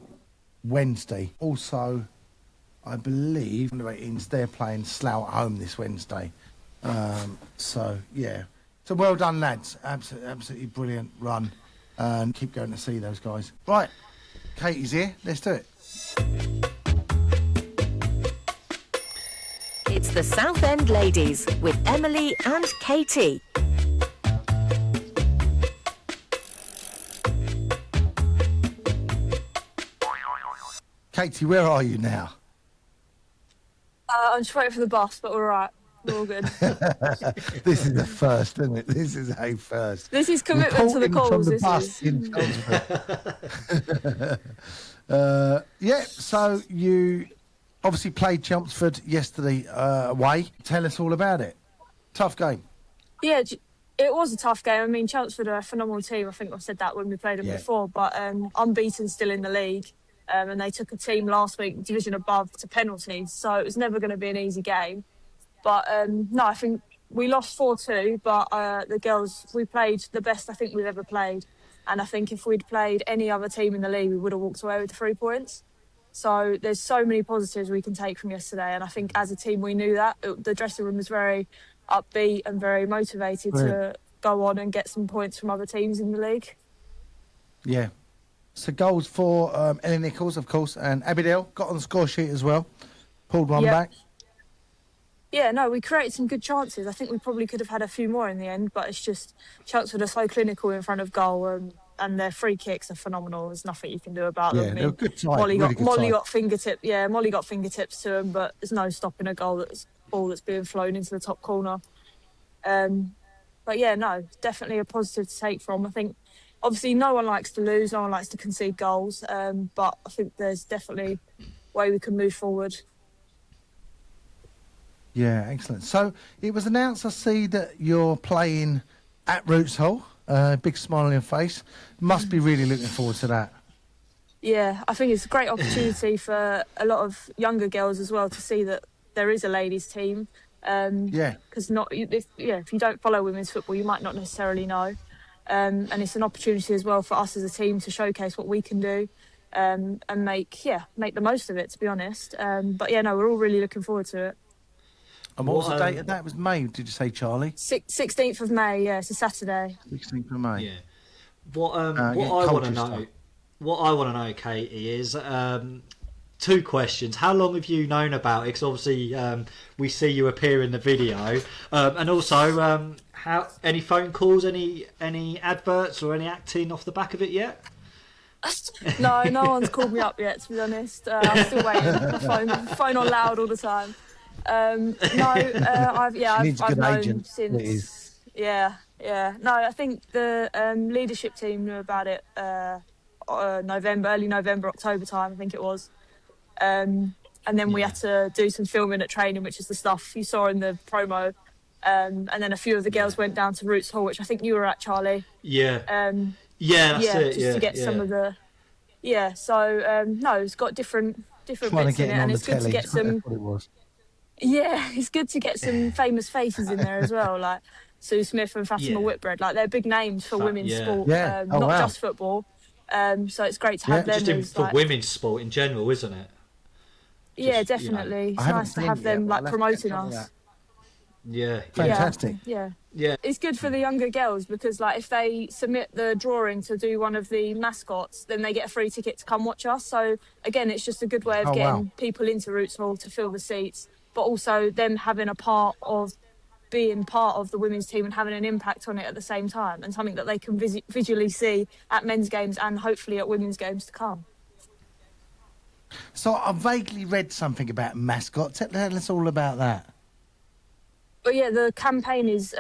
[SPEAKER 2] Wednesday. Also, I believe under 18s they're playing Slough at home this Wednesday. So well done, lads. Absolutely brilliant run, and keep going to see those guys. Right, Katie's here. Let's do it.
[SPEAKER 6] It's the Southend Ladies with Emily and Katie.
[SPEAKER 2] Katie, where are you now?
[SPEAKER 5] I'm just waiting for the bus, but we're right. we're all good.
[SPEAKER 2] This is a first, isn't it? This is a first.
[SPEAKER 5] This is commitment to the
[SPEAKER 2] Reporting from
[SPEAKER 5] cause.
[SPEAKER 2] the
[SPEAKER 5] This
[SPEAKER 2] bus
[SPEAKER 5] is.
[SPEAKER 2] in Chelmsford. Yeah, so you obviously played Chelmsford yesterday away. Tell us all about it. Tough game.
[SPEAKER 5] Yeah, it was a tough game. I mean, Chelmsford are a phenomenal team. I think I've said that when we played them
[SPEAKER 2] Yeah.
[SPEAKER 5] before, but unbeaten still in the league. And they took a team last week, division above, to penalties. So it was never going to be an easy game. But no, I think we lost 4-2, but the girls, we played the best I think we've ever played. And I think if we'd played any other team in the league, we would have walked away with the 3 points. So there's so many positives we can take from yesterday. And I think as a team, we knew that. The dressing room was very upbeat and very motivated to go on and get some points from other teams in the league.
[SPEAKER 2] Yeah. So goals for Ellie Nichols, of course, and Abidel got on the score sheet as well. Pulled one back.
[SPEAKER 5] Yeah, no, we created some good chances. I think we probably could have had a few more in the end, but it's just Chelmsford are so clinical in front of goal, and their free kicks are phenomenal. There's nothing you can do about them.
[SPEAKER 2] Yeah, they're a good side.
[SPEAKER 5] Molly
[SPEAKER 2] really
[SPEAKER 5] got fingertips to them, but there's no stopping a ball that's being flown into the top corner. But yeah, no, definitely a positive to take from. I think obviously no one likes to lose, no one likes to concede goals, but I think there's definitely a way we can move forward.
[SPEAKER 2] Yeah, excellent. So it was announced, I see, that you're playing at Roots Hall. Big smile on your face. Must be really looking forward to that.
[SPEAKER 5] Yeah, I think it's a great opportunity for a lot of younger girls as well to see that there is a ladies' team. Because if you don't follow women's football, you might not necessarily know. And it's an opportunity as well for us as a team to showcase what we can do and make the most of it, to be honest. But yeah, no, we're all really looking forward to it.
[SPEAKER 2] And what was the date of that? It was May, did you say, Charlie?
[SPEAKER 5] 16th of May, yeah, it's a Saturday.
[SPEAKER 2] 16th of May.
[SPEAKER 3] Yeah. What I want to know, Katie, is 2 questions. How long have you known about it? Because obviously we see you appear in the video, and also how any phone calls, any adverts or any acting off the back of it yet?
[SPEAKER 5] No one's called me up yet, to be honest. I'm still waiting. The phone on loud all the time. I've known
[SPEAKER 2] agent,
[SPEAKER 5] since. Yeah. No, I think the leadership team knew about it early November, October time, I think it was. And then we had to do some filming at training, which is the stuff you saw in the promo. And then a few of the girls went down to Roots Hall, which I think you were at, Charlie.
[SPEAKER 3] Yeah. That's it.
[SPEAKER 5] Just to get some of the. Yeah. So no, it's got different bits in it, and it's good to get some.
[SPEAKER 2] That's what it was.
[SPEAKER 5] Yeah, it's good to get some famous faces in there as well, like Sue Smith and Fatima Whitbread. Like they're big names for women's sport, not just football. So it's great to have them
[SPEAKER 3] just for women's sport in general, isn't it?
[SPEAKER 5] Yeah, definitely. It's nice to have them promoting us.
[SPEAKER 3] Yeah,
[SPEAKER 2] fantastic.
[SPEAKER 5] Yeah, it's good for the younger girls because, like, if they submit the drawing to do one of the mascots, then they get a free ticket to come watch us. So again, it's just a good way of getting people into Roots Hall to fill the seats, but also them having being part of the women's team and having an impact on it at the same time, and something that they can visually see at men's games and hopefully at women's games to come.
[SPEAKER 2] So I vaguely read something about mascots. Tell us all about that.
[SPEAKER 5] But yeah, the campaign is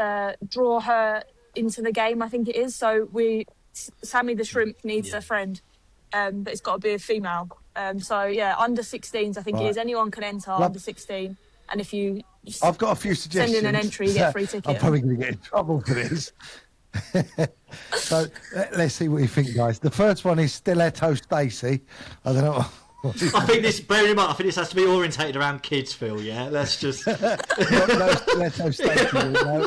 [SPEAKER 5] draw her into the game, I think it is. So Sammy the Shrimp needs a friend, but it's got to be a female. So yeah, under 16s I think it is. Anyone can enter under 16. And if
[SPEAKER 2] I've got a few suggestions.
[SPEAKER 5] Send in an entry, you get a free ticket.
[SPEAKER 2] I'm probably going to get in trouble for this. So let's see what you think, guys. The first one is Stiletto Stacey. I don't know.
[SPEAKER 3] I think this has to be orientated around kids, Phil. Yeah, let's just.
[SPEAKER 2] no Stiletto Stacey. No.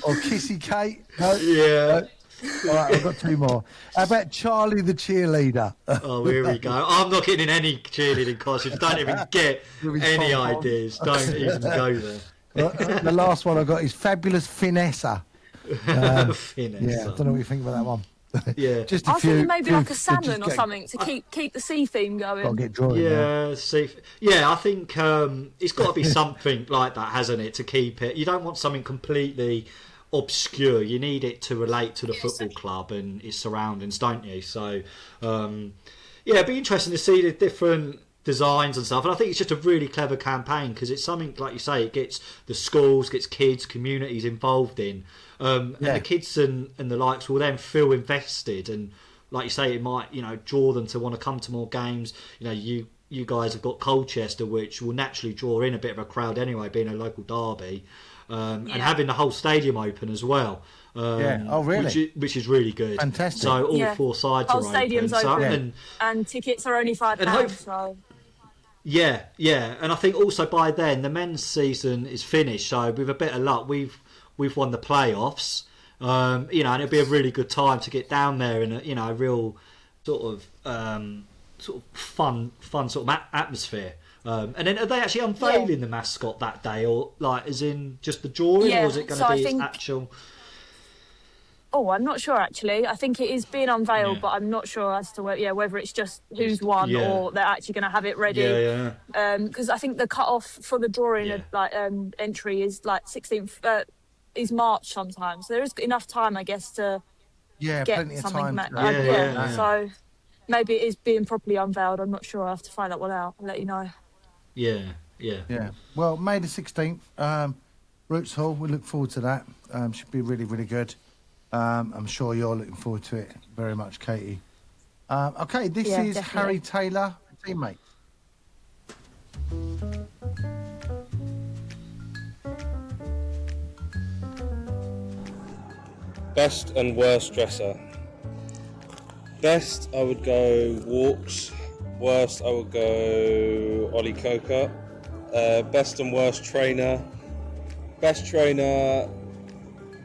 [SPEAKER 2] Or Kissy Kate. No.
[SPEAKER 3] Yeah.
[SPEAKER 2] All right, I've got 2 more. How about Charlie the cheerleader?
[SPEAKER 3] Oh, here we go. I'm not getting in any cheerleading costumes. Don't even get any ideas. Don't even go there.
[SPEAKER 2] The last one I've got is Fabulous Finessa.
[SPEAKER 3] Finessa.
[SPEAKER 2] Yeah, I don't know what you think about that one.
[SPEAKER 3] Yeah,
[SPEAKER 2] just
[SPEAKER 5] I was thinking maybe like a salmon or something to keep the sea theme going.
[SPEAKER 2] Got to get drawing.
[SPEAKER 3] I think it's got to be something like that, hasn't it? To keep it, you don't want something completely obscure. You need it to relate to the football club and its surroundings, don't you? So, it'd be interesting to see the different designs and stuff. And I think it's just a really clever campaign because it's something, like you say, it gets the schools, gets kids, communities involved in. And the kids and the likes will then feel invested. And like you say, it might, draw them to want to come to more games. You guys have got Colchester, which will naturally draw in a bit of a crowd anyway, being a local derby. And having the whole stadium open as well.
[SPEAKER 2] Oh, really?
[SPEAKER 3] Which is really good.
[SPEAKER 2] Fantastic.
[SPEAKER 3] So all four sides are
[SPEAKER 5] open. Whole stadium's open. And tickets are only £5. So.
[SPEAKER 3] Yeah. And I think also by then the men's season is finished. So with a bit of luck, we've won the playoffs. And it'll be a really good time to get down there in a real sort of fun sort of atmosphere. And then are they actually unveiling the mascot that day, or like as in just the drawing, or is it going to be its actual?
[SPEAKER 5] Oh, I'm not sure actually. I think it is being unveiled, but I'm not sure as to whether it's just who's won or they're actually going to have it ready. Because I think the cut off for the drawing entry is like 16th is March sometimes. So there is enough time, I guess, to get
[SPEAKER 2] plenty
[SPEAKER 5] something.
[SPEAKER 2] of time.
[SPEAKER 5] So maybe it is being properly unveiled. I'm not sure. I have to find that one out and let you know.
[SPEAKER 2] Yeah. Well, May the 16th, Roots Hall. We look forward to that. Should be really, really good. I'm sure you're looking forward to it very much, Katie. Okay, this is definitely. Harry Taylor, teammate.
[SPEAKER 7] Best and worst dresser. Best, I would go Walks. Worst, I would go Ollie Coker. Best and worst trainer. Best trainer,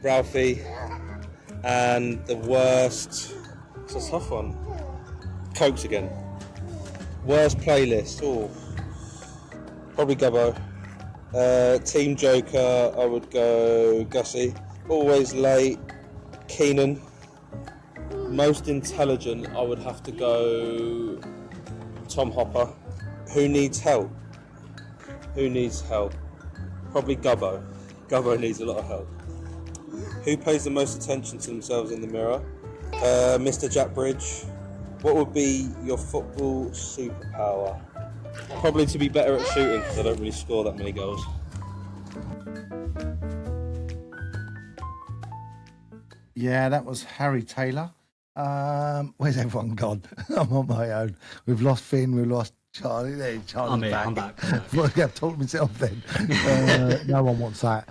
[SPEAKER 7] Ralphie. And the worst, it's a tough one. Cokes again. Worst playlist, probably Gubbo. Team Joker, I would go Gussie. Always late, Keenan. Most intelligent, I would have to go Tom Hopper. Who needs help? Probably Gubbo. Gubbo needs a lot of help. Who pays the most attention to themselves in the mirror? Mr. Jack Bridge. What would be your football superpower? Probably to be better at shooting, because I don't really score that many goals.
[SPEAKER 2] Yeah, that was Harry Taylor. Where's everyone gone? I'm on my own. We've lost Finn, we've lost Charlie. There, Charlie's
[SPEAKER 3] I'm back.
[SPEAKER 2] Well, I have to talk to myself then. No one wants that.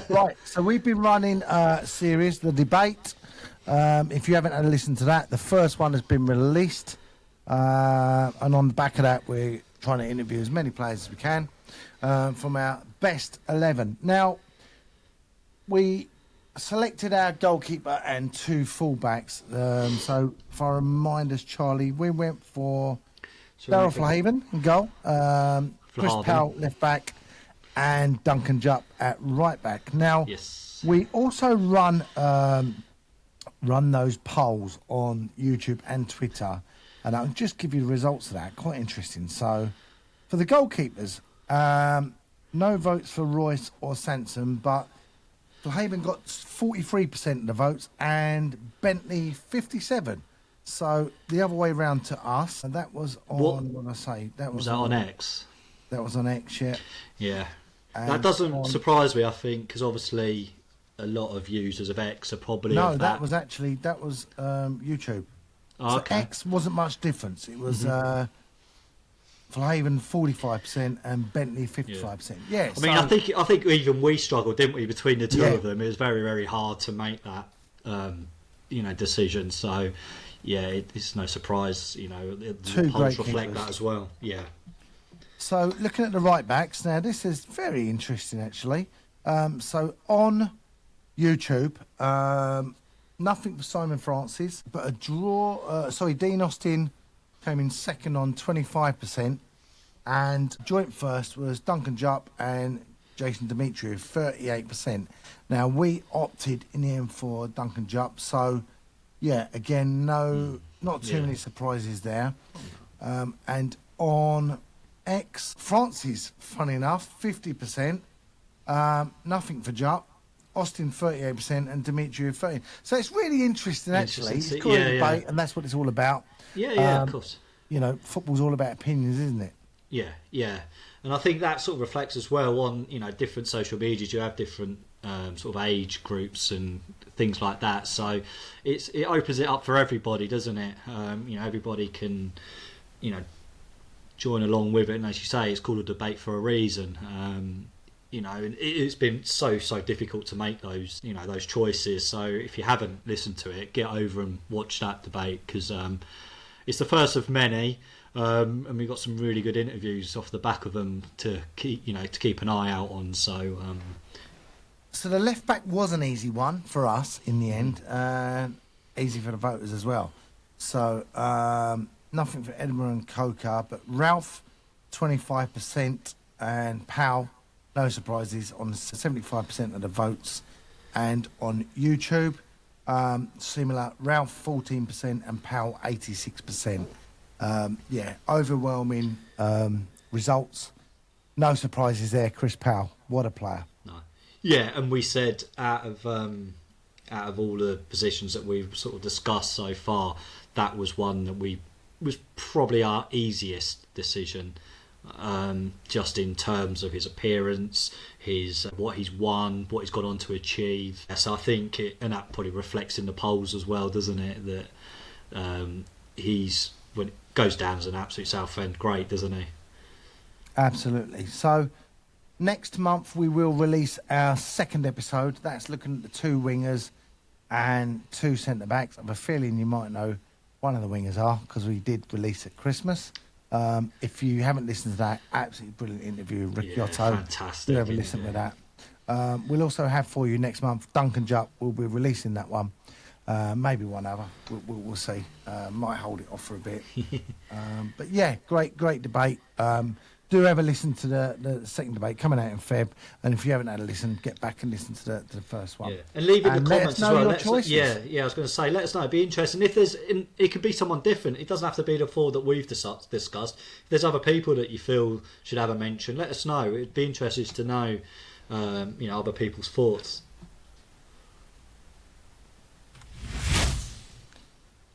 [SPEAKER 2] Right, so we've been running a series, The Debate. If you haven't had a listen to that, the first one has been released. And on the back of that, we're trying to interview as many players as we can from our best 11. Now, we selected our goalkeeper and two fullbacks. So, for reminders, Charlie, we went for Darryl Flahaven in goal, Chris Powell left back, and Duncan Jupp at right back. Now, we also run those polls on YouTube and Twitter, and I'll just give you the results of that. Quite interesting. So, for the goalkeepers, no votes for Royce or Sanson, but Flahaven got 43% of the votes and Bentley 57%. So the other way round to us, and that was on. What did I say? That was
[SPEAKER 3] on X.
[SPEAKER 2] That was on X.
[SPEAKER 3] Yeah. That doesn't surprise me. I think because obviously a lot of users of X are probably
[SPEAKER 2] that was YouTube.
[SPEAKER 3] Oh,
[SPEAKER 2] so X wasn't much difference. It was Flahaven 45% and Bentley 55%. Yeah.
[SPEAKER 3] I mean, I think even we struggled, didn't we, between the two of them? It was very, very hard to make that decision. So. Yeah, it's no surprise, the polls reflect that as well. Yeah.
[SPEAKER 2] So, looking at the right backs, now this is very interesting actually. So, on YouTube, nothing for Simon Francis, but a draw. Dean Austin came in second on 25%, and joint first was Duncan Jupp and Jason Dimitriou, 38%. Now, we opted in the end for Duncan Jupp, so. Yeah, again, not too many surprises there. And on X, Francis, funny enough, 50%. Nothing for Jupp. Austin, 38%, and Dimitriou, 13%. So it's really interesting, actually. It's called a debate, and that's what it's all about.
[SPEAKER 3] Yeah, of course.
[SPEAKER 2] football's all about opinions, isn't it?
[SPEAKER 3] Yeah, yeah. And I think that sort of reflects as well on, different social medias. You have different sort of age groups and things like that. So it opens it up for everybody, doesn't it? Everybody can, join along with it. And as you say, it's called a debate for a reason. And it's been so difficult to make those choices. So if you haven't listened to it, get over and watch that debate, because it's the first of many. And we've got some really good interviews off the back of them to keep an eye out on. So
[SPEAKER 2] the left back was an easy one for us in the end, easy for the voters as well. So nothing for Edinburgh and Coker, but Ralph 25% and Powell, no surprises, on 75% of the votes. And on YouTube, similar, Ralph 14% and Powell 86%. Overwhelming results. No surprises there. Chris Powell, what a player.
[SPEAKER 3] No. Yeah, and we said out of all the positions that we've sort of discussed so far, that was one that was probably our easiest decision, just in terms of his appearance, what he's won, what he's gone on to achieve. So I think and that probably reflects in the polls as well, doesn't it? That he's, when it goes down as an absolute Southend great, doesn't he?
[SPEAKER 2] Absolutely. So next month we will release our second episode. That's looking at the two wingers and two centre backs. I have a feeling you might know one of the wingers are, because we did release at Christmas. If you haven't listened to that, absolutely brilliant interview with Rick Yotto.
[SPEAKER 3] Fantastic.
[SPEAKER 2] Do ever listen to that. We'll also have for you next month Duncan Jupp. We'll be releasing that one. Maybe one other. We'll see. Might hold it off for a bit. But yeah, great debate. Do ever listen to the second debate coming out in Feb, and if you haven't had a listen, get back and listen to the first one.
[SPEAKER 3] Yeah. And leave in the comments as well.
[SPEAKER 2] Your choices.
[SPEAKER 3] I was going to say, let us know. It'd be interesting if it could be someone different. It doesn't have to be the four that we've discussed. If there's other people that you feel should have a mention, let us know. It'd be interesting to know, other people's thoughts.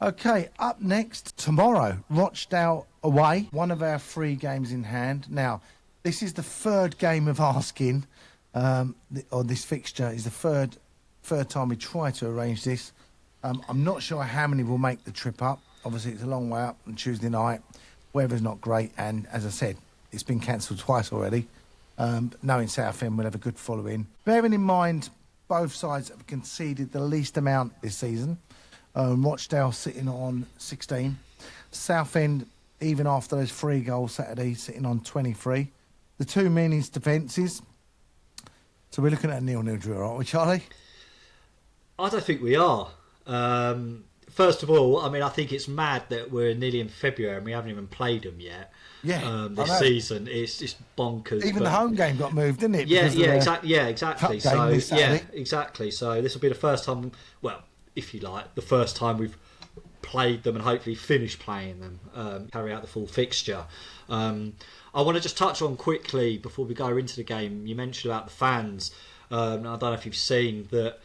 [SPEAKER 2] Okay, up next, tomorrow, Rochdale away, one of our 3 games in hand. Now, this is the third game of asking, or this fixture is the third time we try to arrange this. I'm not sure how many will make the trip up. Obviously, it's a long way up on Tuesday night. Weather's not great, and as I said, it's been cancelled twice already. Knowing Southend will have a good following. Bearing in mind, both sides have conceded the least amount this season. Rochdale sitting on 16. Southend, even after those 3 goals Saturday, sitting on 23. The two meanest defences. So we're looking at a 0-0 draw, aren't we, Charlie?
[SPEAKER 3] I don't think we are. First of all, I think it's mad that we're nearly in February and we haven't even played them yet.
[SPEAKER 2] Yeah,
[SPEAKER 3] this season it's just bonkers.
[SPEAKER 2] Even the home game got moved, didn't it?
[SPEAKER 3] Exactly.
[SPEAKER 2] Exactly.
[SPEAKER 3] So this will be the first time. Well, if you like, the first time we've played them and hopefully finished playing them, carry out the full fixture. I want to just touch on quickly before we go into the game. You mentioned about the fans. I don't know if you've seen that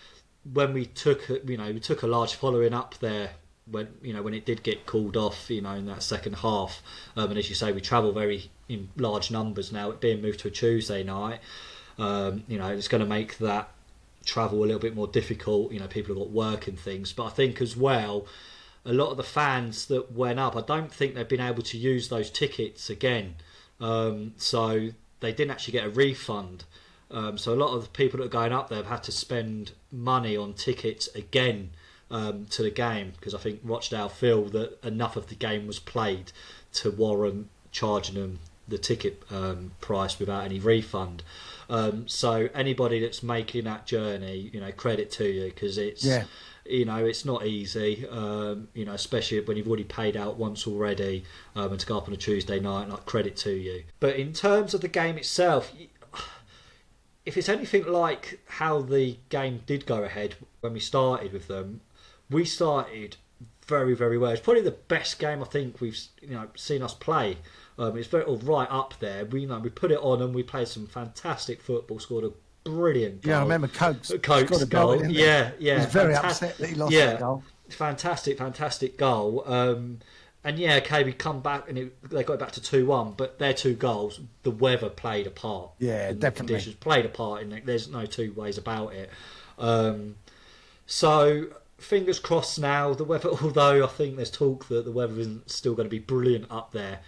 [SPEAKER 3] when we took a large following up there when it did get called off, in that second half. And as you say, we travel very in large numbers now. It being moved to a Tuesday night, it's going to make that travel a little bit more difficult. People have got work and things, but I think as well, a lot of the fans that went up, I don't think they've been able to use those tickets again, so they didn't actually get a refund. So a lot of the people that are going up there have had to spend money on tickets again to the game, because I think Rochdale feel that enough of the game was played to warrant charging them the ticket price without any refund. So anybody that's making that journey, credit to you, because it's it's not easy, especially when you've already paid out once already, and to go up on a Tuesday night, like, credit to you. But in terms of the game itself, if it's anything like how the game did go ahead when we started with them, we started very, very well. It's probably the best game I think we've seen us play. It's very right up there. We put it on and we played some fantastic football. Scored a brilliant goal.
[SPEAKER 2] Yeah, I remember Coke's
[SPEAKER 3] goal. Yeah.
[SPEAKER 2] He was very upset that he lost that goal.
[SPEAKER 3] Fantastic goal. And yeah, okay, we come back and they got it back to 2-1, but their 2 goals, the weather played a part.
[SPEAKER 2] Yeah,
[SPEAKER 3] and
[SPEAKER 2] definitely.
[SPEAKER 3] The conditions played a part, and there's no two ways about it. So fingers crossed now. The weather, although I think there's talk that the weather isn't still going to be brilliant up there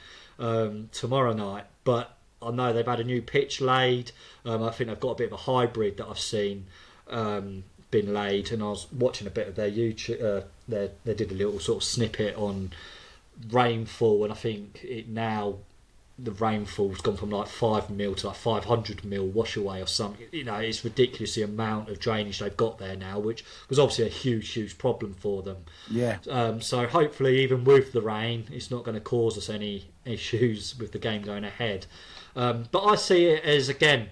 [SPEAKER 3] tomorrow night, but I know they've had a new pitch laid. I think they've got a bit of a hybrid that I've seen been laid, and I was watching a bit of their YouTube. They did a little sort of snippet on rainfall, and I think the rainfall's gone from like 5 mil to like 500 mil wash away or something. It's ridiculous the amount of drainage they've got there now, which was obviously a huge problem for them.
[SPEAKER 2] Yeah.
[SPEAKER 3] So hopefully, even with the rain, it's not going to cause us any issues with the game going ahead. But I see it as, again,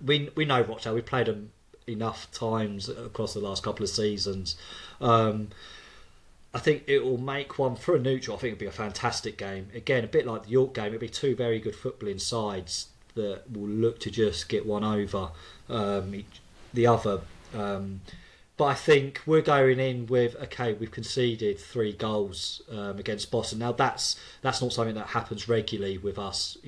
[SPEAKER 3] we know Rochdale. We've played them enough times across the last couple of seasons. I think it will make one for a neutral. I think it'll be a fantastic game. Again, a bit like the York game, it'll be 2 very good footballing sides that will look to just get one over the other. But I think we're going in with, okay, we've conceded 3 goals against Boston. Now that's not something that happens regularly with us.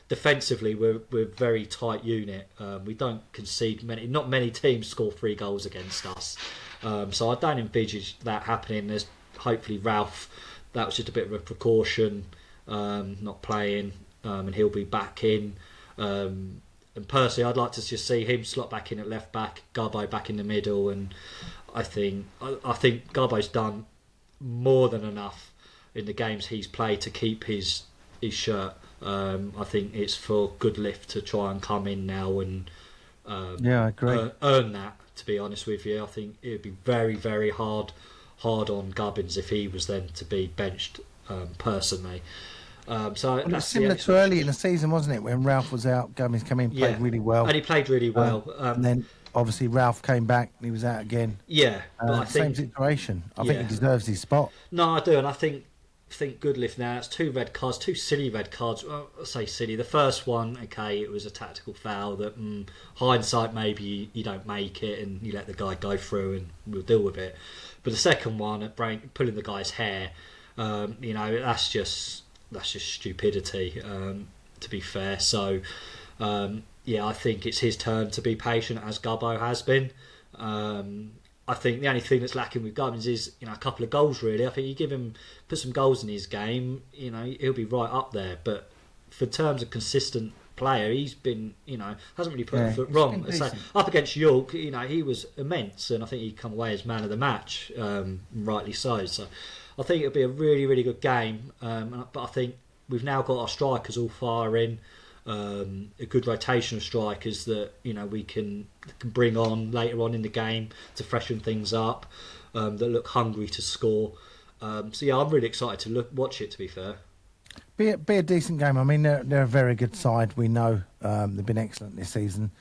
[SPEAKER 3] Defensively, we're a very tight unit. We don't concede many. Not many teams score 3 goals against us. So I don't envisage that happening. There's hopefully Ralph. That was just a bit of a precaution, not playing, and he'll be back in. And personally, I'd like to just see him slot back in at left back, Garbo back in the middle, and I think Garbo's done more than enough in the games he's played to keep his shirt. I think it's for Goodlift to try and come in now and
[SPEAKER 2] I agree.
[SPEAKER 3] Earn that. To be honest with you, I think it would be very, very hard on Gubbins if he was then to be benched. Personally, so
[SPEAKER 2] it's similar to early in the season, wasn't it? When Ralph was out, Gubbins came in, played really well,
[SPEAKER 3] and he played really well.
[SPEAKER 2] And then obviously Ralph came back and he was out again.
[SPEAKER 3] Yeah, but I
[SPEAKER 2] same
[SPEAKER 3] think
[SPEAKER 2] situation. I think he deserves his spot.
[SPEAKER 3] No, I do, and I think Goodlift now. It's 2 red cards, 2 silly red cards. Well, I say silly. The first one, okay, it was a tactical foul that, hindsight, maybe you don't make it and you let the guy go through and we'll deal with it. But the second one, pulling the guy's hair, that's just stupidity. To be fair, so I think it's his turn to be patient, as Gubbo has been. I think the only thing that's lacking with Gubbins is a couple of goals. Really, I think you put some goals in his game, he'll be right up there. But for terms of consistent player, he's been hasn't really put a foot wrong. So up against York, he was immense, and I think he'd come away as man of the match, rightly so. So I think it'll be a really, really good game. But I think we've now got our strikers all firing. A good rotation of strikers that we can bring on later on in the game to freshen things up, that look hungry to score. I'm really excited to watch it. To be fair,
[SPEAKER 2] be a decent game. I mean, they're a very good side. We know they've been excellent this season.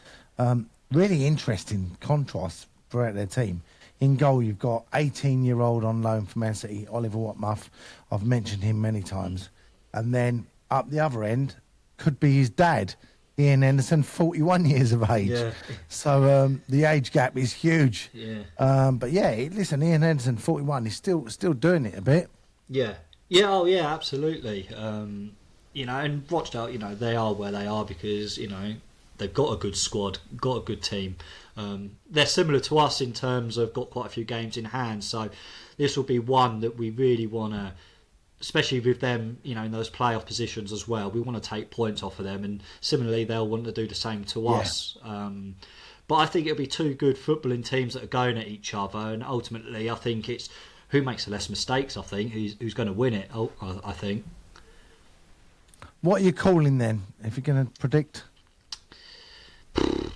[SPEAKER 2] Really interesting contrast throughout their team. In goal, you've got 18-year-old on loan from Man City, Oliver Watmuff. I've mentioned him many times, and then up the other end could be his dad, Ian Henderson, 41 years of age. Yeah. So the age gap is huge. Yeah. But listen, Ian Henderson, 41, he's still doing it a bit.
[SPEAKER 3] Yeah. Yeah. Oh, yeah. Absolutely. And Rochdale, they are where they are because they've got a good squad, got a good team. They're similar to us in terms of got quite a few games in hand. So this will be one that we really want to. Especially with them, in those playoff positions as well, we want to take points off of them, and similarly, they'll want to do the same to us. But I think it'll be 2 good footballing teams that are going at each other, and ultimately, I think it's who makes the less mistakes. I think who's going to win it. I think.
[SPEAKER 2] What are you calling then? If you're going to predict,
[SPEAKER 3] I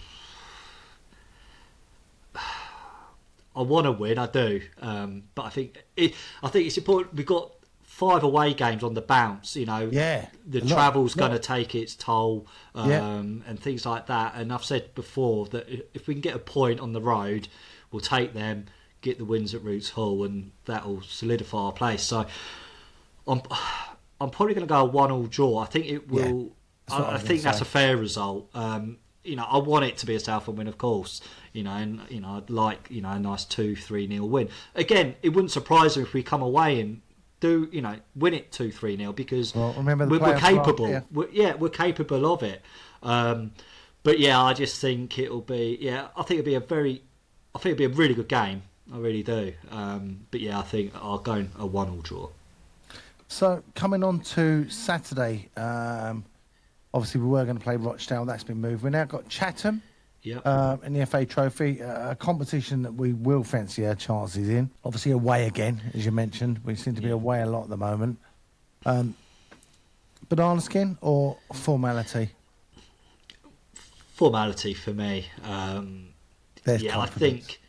[SPEAKER 3] want to win. I do, but I think it's important. We've got 5 away games on the bounce, the travel's going to take its toll, and things like that. And I've said before that if we can get a point on the road, we'll take them, get the wins at Roots Hall, and that'll solidify our place. So I'm probably going to go a 1-1 draw. I think it will. I think that's a fair result. I want it to be a Southend win, of course. And I'd like a nice 2-3-0 win. Again, it wouldn't surprise me if we come away and do win it 2-3-0 because
[SPEAKER 2] remember the
[SPEAKER 3] we're
[SPEAKER 2] playoffs
[SPEAKER 3] capable.
[SPEAKER 2] last year.
[SPEAKER 3] We're capable of it. But yeah, I just think it'll be. Yeah, I think it'll be a really good game. I really do. But yeah, I think I'll go a 1-1 draw.
[SPEAKER 2] So coming on to Saturday, obviously we were going to play Rochdale. That's been moved. We've now got Chatham in the FA Trophy, a competition that we will fancy our chances in. Obviously away again, as you mentioned. We seem to be away a lot at the moment. Banana skin or formality?
[SPEAKER 3] Formality for me. I think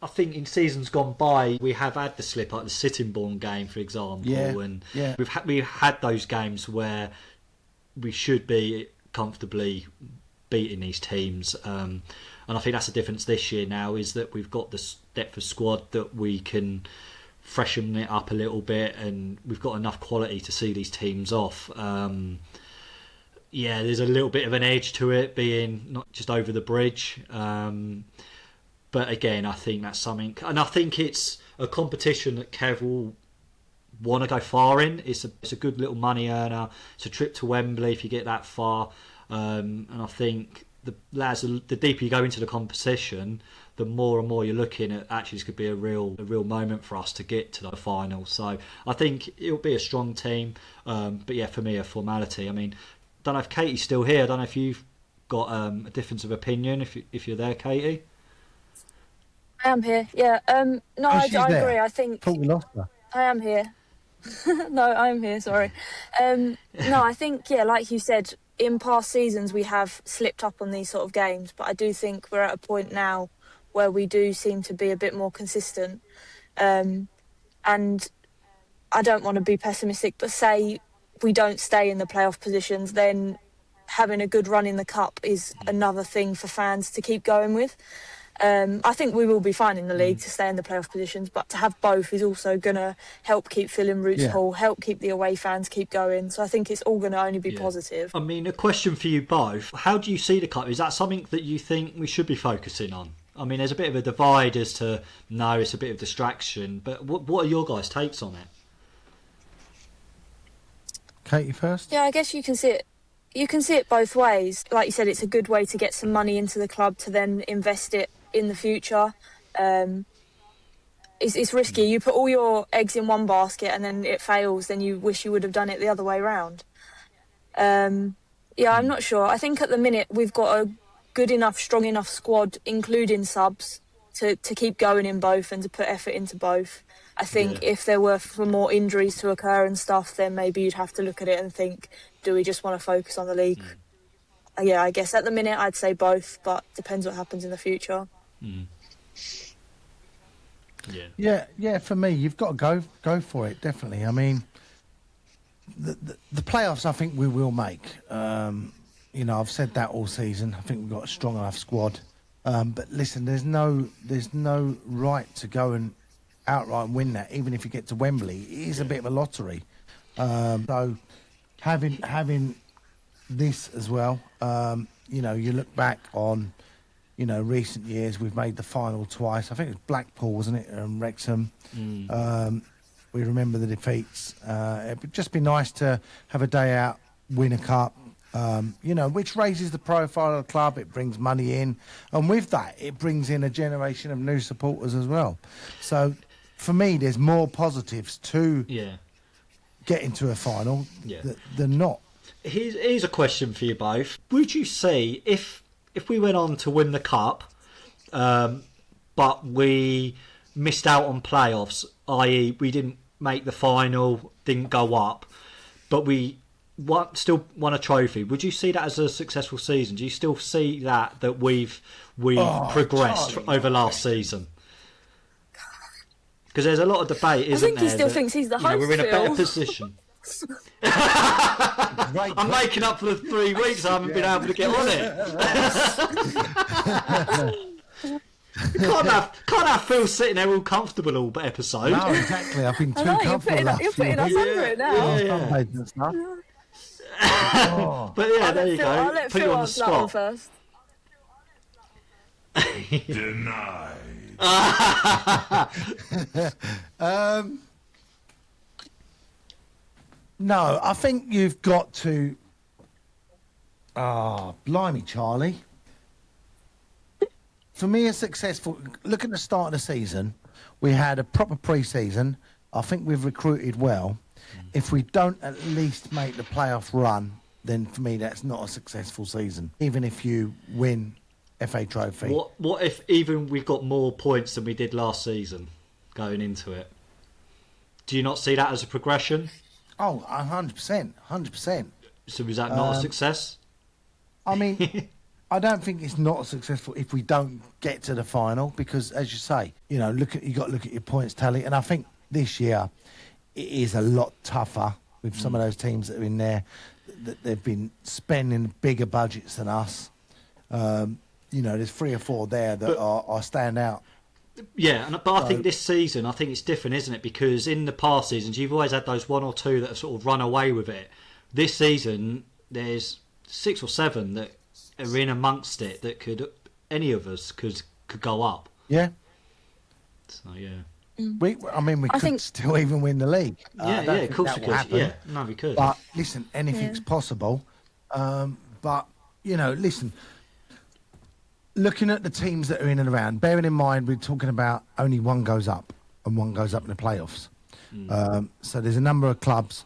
[SPEAKER 3] I think in seasons gone by we have had the slip, like the Sittingbourne game, for example, and we've had those games where we should be comfortably beating these teams, and I think that's the difference this year now is that we've got the depth of squad that we can freshen it up a little bit, and we've got enough quality to see these teams off. There's a little bit of an edge to it being not just over the bridge. But again, I think that's something, and I think it's a competition that Kev will want to go far in. It's a good little money earner. It's a trip to Wembley if you get that far, and I think the deeper you go into the competition, the more and more you're looking at. Actually, this could be a real moment for us to get to the final. So I think it'll be a strong team. But yeah, for me, a formality. I mean, don't know if Katie's still here. I don't know if you've got a difference of opinion. If you're there, Katie.
[SPEAKER 5] I am here. Yeah. I agree. I think
[SPEAKER 2] Thought we lost her.
[SPEAKER 5] I am here. No, I am here. Sorry. No, I think like you said, in past seasons we have slipped up on these sort of games, but I do think we're at a point now where we do seem to be a bit more consistent. And I don't want to be pessimistic, but say we don't stay in the playoff positions, then having a good run in the cup is another thing for fans to keep going with. I think we will be fine in the league to stay in the playoff positions, but to have both is also going to help keep filling Roots Hall, help keep the away fans keep going. So I think it's all going to only be positive.
[SPEAKER 3] I mean, a question for you both. How do you see the cup? Is that something that you think we should be focusing on? I mean, there's a bit of a divide as to, no, it's a bit of distraction, but what are your guys' takes on it?
[SPEAKER 2] Katie first?
[SPEAKER 5] Yeah, I guess you can see it. You can see it both ways. Like you said, it's a good way to get some money into the club to then invest it in the future. It's risky. You put all your eggs in one basket and then it fails, then you wish you would have done it the other way around. I'm not sure. I think at the minute we've got a good enough, strong enough squad, including subs, to keep going in both and to put effort into both. I think if there were more injuries to occur and stuff, then maybe you'd have to look at it and think, do we just want to focus on the league? I guess at the minute I'd say both, but depends what happens in the future.
[SPEAKER 2] Yeah. For me, you've got to go for it. Definitely. I mean, the playoffs, I think we will make. I've said that all season. I think we've got a strong enough squad. But listen, there's no right to go and outright win that, even if you get to Wembley. It is a bit of a lottery. So having this as well, you look back on, recent years, we've made the final twice. I think it was Blackpool, wasn't it, and Wrexham. We remember the defeats. It would just be nice to have a day out, win a cup, which raises the profile of the club. It brings money in, and with that, it brings in a generation of new supporters as well. So, for me, there's more positives to getting to a final than not.
[SPEAKER 3] Here's a question for you both. Would you say if we went on to win the cup, but we missed out on playoffs, i.e. we didn't make the final, didn't go up, but we still won a trophy, would you see that as a successful season? Do you still see that we've progressed over last season? Because there's a lot of debate, isn't there?
[SPEAKER 5] I think he still thinks he's the host.
[SPEAKER 3] We're in a better position. I'm making up for the 3 weeks I haven't been able to get on it. Can't have Phil sitting there all comfortable all episode.
[SPEAKER 2] No, exactly. I've been too comfortable.
[SPEAKER 5] You're putting us under it now.
[SPEAKER 3] But yeah, there you go.
[SPEAKER 5] I'll let
[SPEAKER 3] Put
[SPEAKER 5] Phil
[SPEAKER 3] you on the
[SPEAKER 5] answer that one
[SPEAKER 3] spot.
[SPEAKER 5] first.
[SPEAKER 1] Denied.
[SPEAKER 2] No, I think you've got to. Ah, blimey, Charlie. For me, a successful. Look at the start of the season. We had a proper pre-season. I think we've recruited well. If we don't at least make the playoff run, then for me that's not a successful season. Even if you win FA Trophy.
[SPEAKER 3] What if even we got more points than we did last season going into it? Do you not see that as a progression?
[SPEAKER 2] Oh, 100%, 100%.
[SPEAKER 3] So is that not a success?
[SPEAKER 2] I mean, I don't think it's not successful if we don't get to the final because, as you say, you got to look at your points tally, and I think this year it is a lot tougher with some of those teams that are in there. That they've been spending bigger budgets than us. There's 3 or 4 there that are stand out.
[SPEAKER 3] Yeah, but I think this season, I think it's different, isn't it? Because in the past seasons, you've always had those 1 or 2 that have sort of run away with it. This season, there's 6 or 7 that are in amongst it that any of us could go up.
[SPEAKER 2] Yeah.
[SPEAKER 3] So yeah.
[SPEAKER 2] We could still even win the league.
[SPEAKER 3] Of course we could.
[SPEAKER 2] Happen.
[SPEAKER 3] Yeah, no, we could.
[SPEAKER 2] But listen, anything's possible. But listen. Looking at the teams that are in and around, bearing in mind we're talking about only one goes up and one goes up in the playoffs. So there's a number of clubs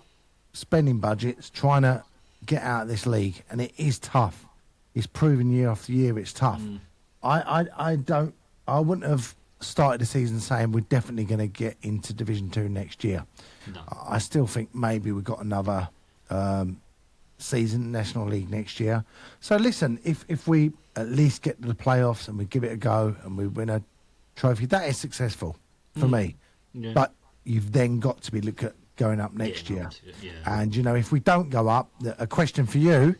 [SPEAKER 2] spending budgets trying to get out of this league, and it is tough. It's proven year after year it's tough. I wouldn't have started the season saying we're definitely going to get into Division 2 next year.
[SPEAKER 3] No.
[SPEAKER 2] I still think maybe we've got another season, National League next year. So listen, if we at least get to the playoffs and we give it a go and we win a trophy, that is successful for me. Yeah. But you've then got to be looking at going up next year. And, if we don't go up, a question for you,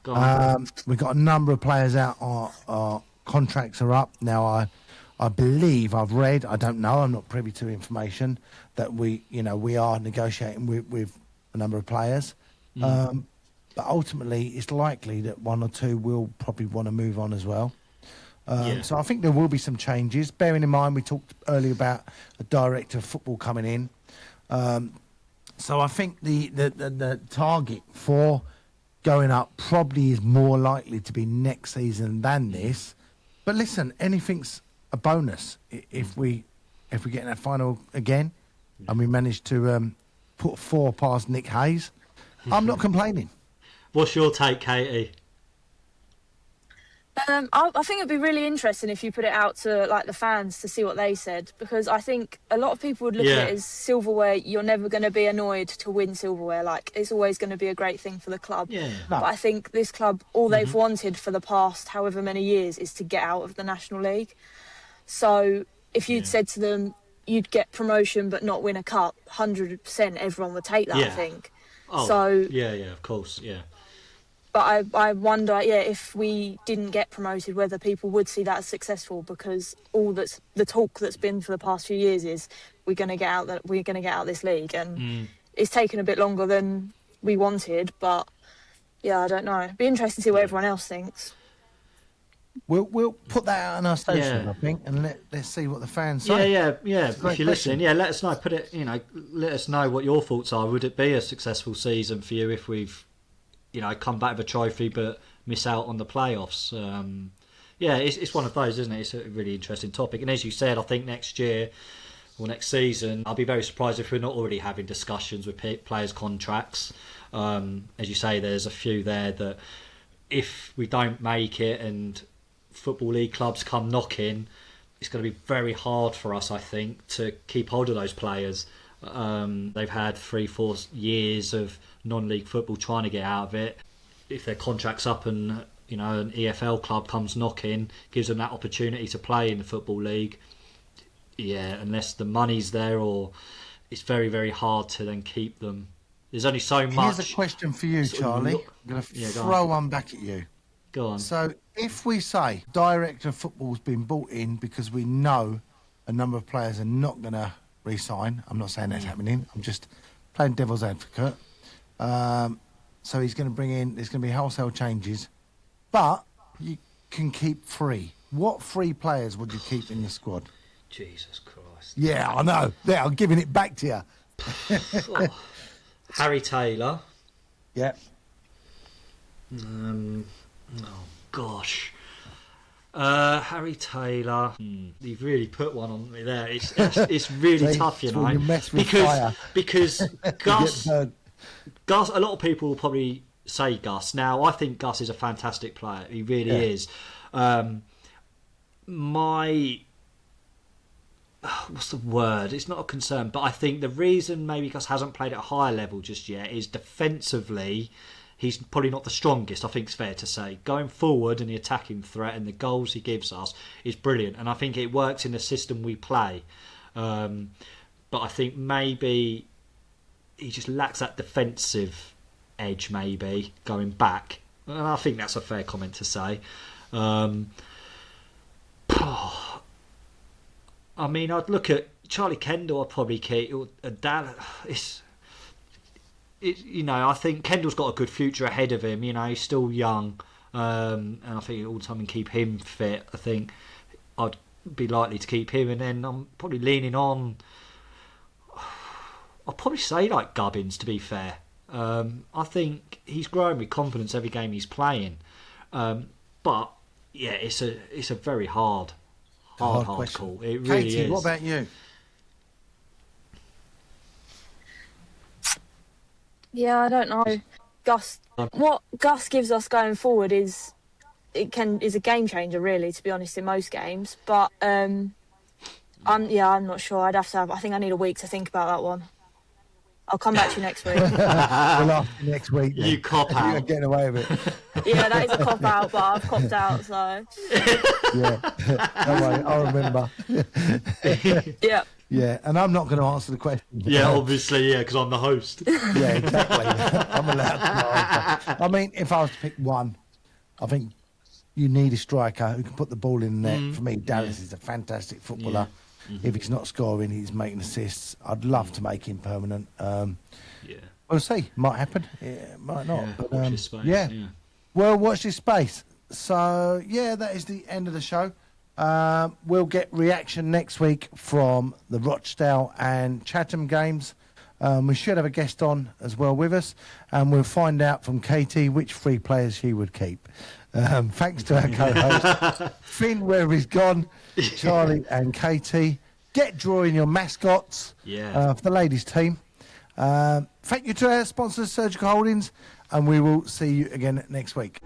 [SPEAKER 2] we've got a number of players out, our contracts are up. Now, I believe I've read, I don't know, I'm not privy to information, that we are negotiating with a number of players. But ultimately, it's likely that 1 or 2 will probably want to move on as well. So I think there will be some changes. Bearing in mind, we talked earlier about a director of football coming in. So I think the target for going up probably is more likely to be next season than this. But listen, anything's a bonus if we get in that final again and we manage to put 4 past Nick Hayes. I'm not complaining.
[SPEAKER 3] What's your take, Katie?
[SPEAKER 5] I think it'd be really interesting if you put it out to the fans to see what they said, because I think a lot of people would look at it as silverware. You're never going to be annoyed to win silverware. It's always going to be a great thing for the club. Yeah. But I think this club, all they've wanted for the past however many years is to get out of the National League. So if you'd said to them you'd get promotion but not win a cup, 100% everyone would take that. I think.
[SPEAKER 3] Oh, so yeah, of course, yeah.
[SPEAKER 5] But I wonder, if we didn't get promoted, whether people would see that as successful, because the talk that's been for the past few years is we're going to get out this league, and it's taken a bit longer than we wanted. But I don't know. It'd be interesting to see what everyone else thinks.
[SPEAKER 2] We'll put that out on our station, I think, and let's see what the fans say.
[SPEAKER 3] Yeah. If you listen, let us know. Let us know what your thoughts are. Would it be a successful season for you if we've come back with a trophy but miss out on the playoffs? It's one of those, isn't it? It's a really interesting topic. And as you said, I think next year or next season, I'll be very surprised if we're not already having discussions with players' contracts. As you say, there's a few there that if we don't make it and Football League clubs come knocking, it's going to be very hard for us, I think, to keep hold of those players. They've had 3-4 years of non-league football trying to get out of it. If their contract's up and an EFL club comes knocking, gives them that opportunity to play in the Football League, unless the money's there, or it's very, very hard to then keep them. There's only so much.
[SPEAKER 2] Here's a question for you, Charlie. I'm going to throw one back at you.
[SPEAKER 3] Go on.
[SPEAKER 2] So if we say director of football's been brought in because we know a number of players are not going to re-sign, I'm not saying that's happening, I'm just playing devil's advocate. So he's going to bring in, there's going to be wholesale changes, but you can keep 3. What 3 players would you keep in the squad?
[SPEAKER 3] Jesus Christ.
[SPEAKER 2] Yeah, I know. There, I'm giving it back to you.
[SPEAKER 3] Harry Taylor.
[SPEAKER 2] Yeah.
[SPEAKER 3] Oh gosh. Harry Taylor. You've really put one on me there. It's really tough, you
[SPEAKER 2] It's
[SPEAKER 3] know,
[SPEAKER 2] when you mess with fire.
[SPEAKER 3] because Gus.
[SPEAKER 2] You get
[SPEAKER 3] Gus. A lot of people will probably say Gus. Now, I think Gus is a fantastic player. He really is. What's the word? It's not a concern, but I think the reason maybe Gus hasn't played at a higher level just yet is defensively. He's probably not the strongest, I think it's fair to say. Going forward and the attacking threat and the goals he gives us is brilliant. And I think it works in the system we play. But I think maybe he just lacks that defensive edge, maybe, going back. And I think that's a fair comment to say. I mean, I'd look at Charlie Kendall, I'd probably keep. You know, I think Kendall's got a good future ahead of him. You know, he's still young, and I think all the time and keep him fit. I think I'd be likely to keep him, and then I'm probably leaning on. I'll probably say like Gubbins, to be fair. I think he's growing with confidence every game he's playing, but yeah, it's a very hard call. It really
[SPEAKER 2] Katie,
[SPEAKER 3] is.
[SPEAKER 2] what about you?
[SPEAKER 5] Yeah, I don't know. What Gus gives us going forward is a game changer, really, to be honest, in most games. But I'm not sure. I think I need a week to think about that one. I'll come back to you next week.
[SPEAKER 2] We'll ask you next week. Then.
[SPEAKER 3] You cop out.
[SPEAKER 2] You're getting away with it.
[SPEAKER 5] Yeah, that is a cop out, but I've copped out, so.
[SPEAKER 2] Yeah. Don't worry, I'll remember.
[SPEAKER 5] Yeah.
[SPEAKER 2] Yeah, and I'm not going to answer the question.
[SPEAKER 3] Yeah, obviously, yeah, because I'm the host.
[SPEAKER 2] Yeah, exactly. I'm allowed to answer. I mean, if I was to pick one, I think you need a striker who can put the ball in the net. For me, Dallas is a fantastic footballer. If he's not scoring, he's making assists. I'd love to make him permanent. We'll see. Might happen. Yeah, might not.
[SPEAKER 3] Yeah,
[SPEAKER 2] but,
[SPEAKER 3] watch this space,
[SPEAKER 2] yeah.
[SPEAKER 3] yeah.
[SPEAKER 2] Well, watch this space. So, yeah, that is the end of the show. We'll get reaction next week from the Rochdale and Chatham games. We should have a guest on as well with us, and we'll find out from Katie which 3 players she would keep. Thanks to our co-host Finn, where he's gone, Charlie and Katie. Get drawing your mascots for the ladies team. Thank you to our sponsors, Surgical Holdings, and we will see you again next week.